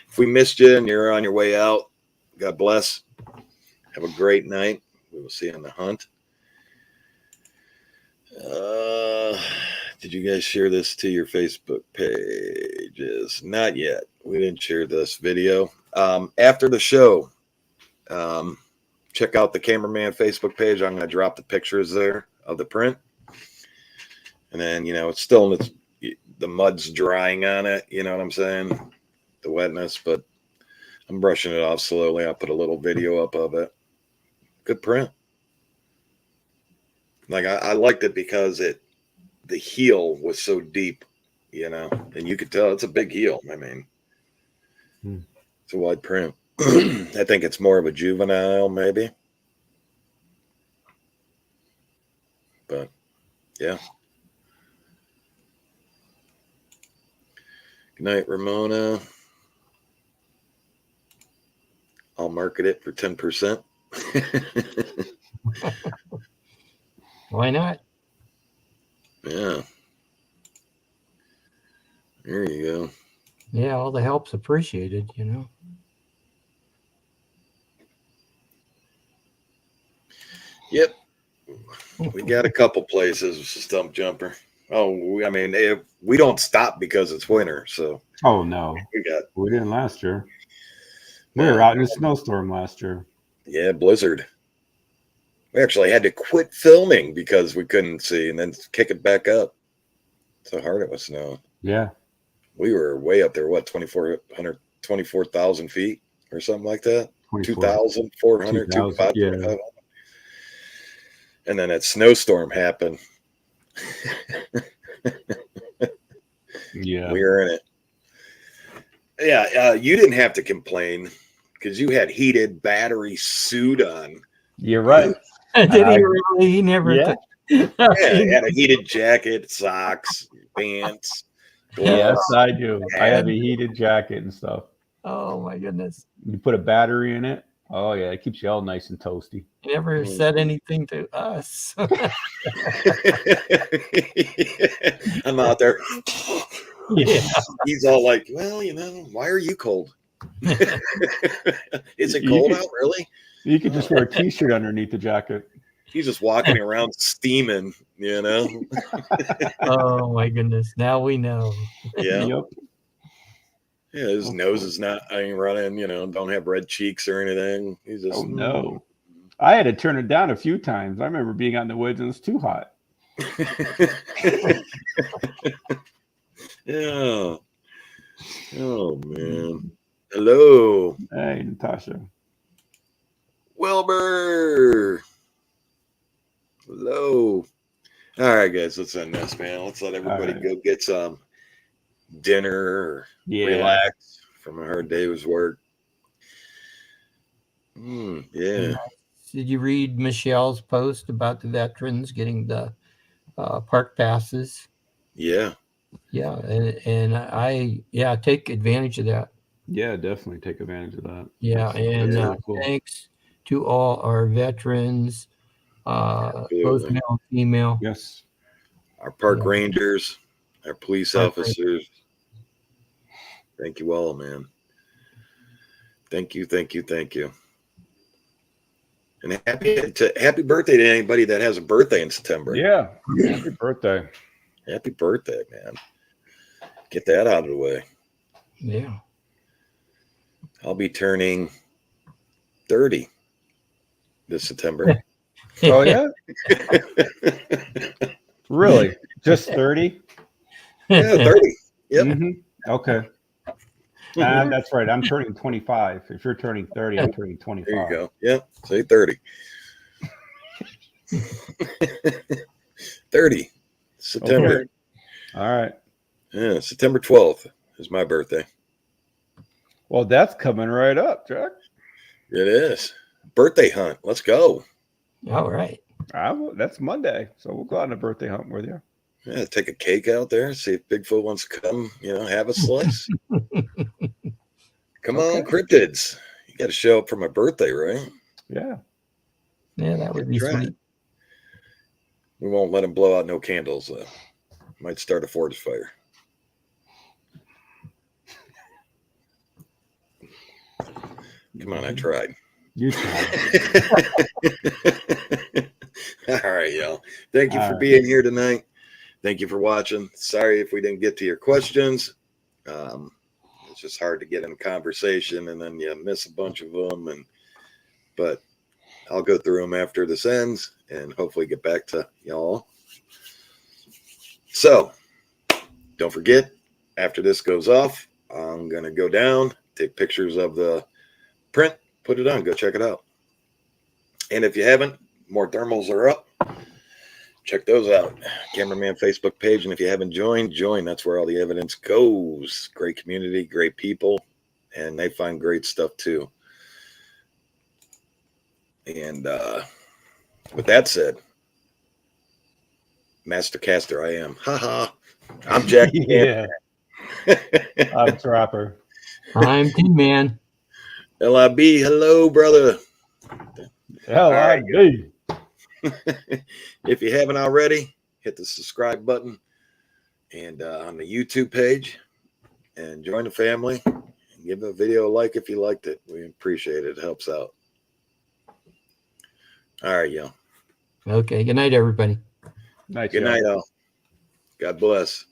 If we missed you and you're on your way out, God bless. Have a great night. We will see you on the hunt. Did you guys share this to your Facebook pages? Not yet. We didn't share this video. After the show, check out the Cameraman Facebook page. I'm going to drop the pictures there of the print. And then, it's still, the mud's drying on it. You know what I'm saying? The wetness, but I'm brushing it off slowly. I'll put a little video up of it. Good print. Like, I liked it because the heel was so deep, and you could tell it's a big heel. I mean, it's a wide print. I think it's more of a juvenile, maybe. But, yeah. Good night, Ramona. I'll market it for 10%. Why not? Yeah. There you go. Yeah, all the help's appreciated, Yep. We got a couple places with stump jumper. Oh, we don't stop because it's winter, so. Oh, no. We didn't last year. We were out in a snowstorm last year. Yeah, blizzard. We actually had to quit filming because we couldn't see and then kick it back up. So hard it was snow. Yeah. We were way up there, 24,000 feet or something like that? 2,400, 2,500. Yeah. And then that snowstorm happened. Yeah. We were in it. Yeah, you didn't have to complain because you had heated battery suit on. You're right. Did he really? He never. Yeah. Yeah, he had a heated jacket, socks, pants. Gloves. Yes, I do. I have a heated jacket and stuff. Oh my goodness! You put a battery in it. Oh yeah, it keeps you all nice and toasty. He never said anything to us. I'm out there. Yeah. He's all like, well, why are you cold? Is it cold out, really? You could just wear a t-shirt underneath the jacket. He's just walking around steaming, Oh my goodness! Now we know. Yeah. Yep. Yeah, his nose is not running, don't have red cheeks or anything. He's just. Oh no. I had to turn it down a few times. I remember being out in the woods and it was too hot. Yeah. Oh man. Hello. Hey, Natasha. Wilbur. Hello. All right, guys, let's end this, man. Let's let everybody go get some dinner or relax from a hard day's work. Yeah. Did you read Michelle's post about the veterans getting the park passes? Yeah. Yeah, and I take advantage of that. Yeah, definitely take advantage of that. Yeah, and really cool. Thanks to all our veterans, both male and female. Yes. Our park rangers, our police officers. Thank you all, man. Thank you, thank you, thank you. And happy birthday to anybody that has a birthday in September. Yeah. Happy birthday. Happy birthday, man. Get that out of the way. Yeah. I'll be turning 30 this September. Oh yeah, really? Just 30? Yeah, 30. Yep. Mm-hmm. Okay. That's right. I'm turning 25. If you're turning 30, I'm turning 25. There you go. Yep. Say 30. 30. September. Okay. All right. Yeah, September 12th is my birthday. Well, that's coming right up, Jack. It is. Birthday hunt. Let's go. All right. That's Monday, so we'll go on a birthday hunt with you. Yeah, take a cake out there, see if Bigfoot wants to come, have a slice. Come on, cryptids. You got to show up for my birthday, right? Yeah. Yeah, that would be Try sweet. it. We won't let them blow out no candles. Might start a forest fire. Come on, I tried. You tried. All right, y'all. Thank you for being here tonight. Thank you for watching. Sorry if we didn't get to your questions. It's just hard to get in conversation, and then you miss a bunch of them. But I'll go through them after this ends, and hopefully get back to y'all. So, don't forget, after this goes off, I'm going to go down, take pictures of the print, put it on, go check it out. And if you haven't, more thermals are up. Check those out. Cameraman Facebook page. And if you haven't joined, join. That's where all the evidence goes. Great community, great people, and they find great stuff too. And with that said, Master Caster, I am. Haha. I'm Jack. Yeah. I'm Trapper. I'm Tin Man. LIB, hello, brother. LIB. If you haven't already, hit the subscribe button and on the YouTube page, and join the family, and give the video a like if you liked it. We appreciate it. It helps out. All right, y'all. Okay. Good night, everybody. Night, Good night, all. God bless.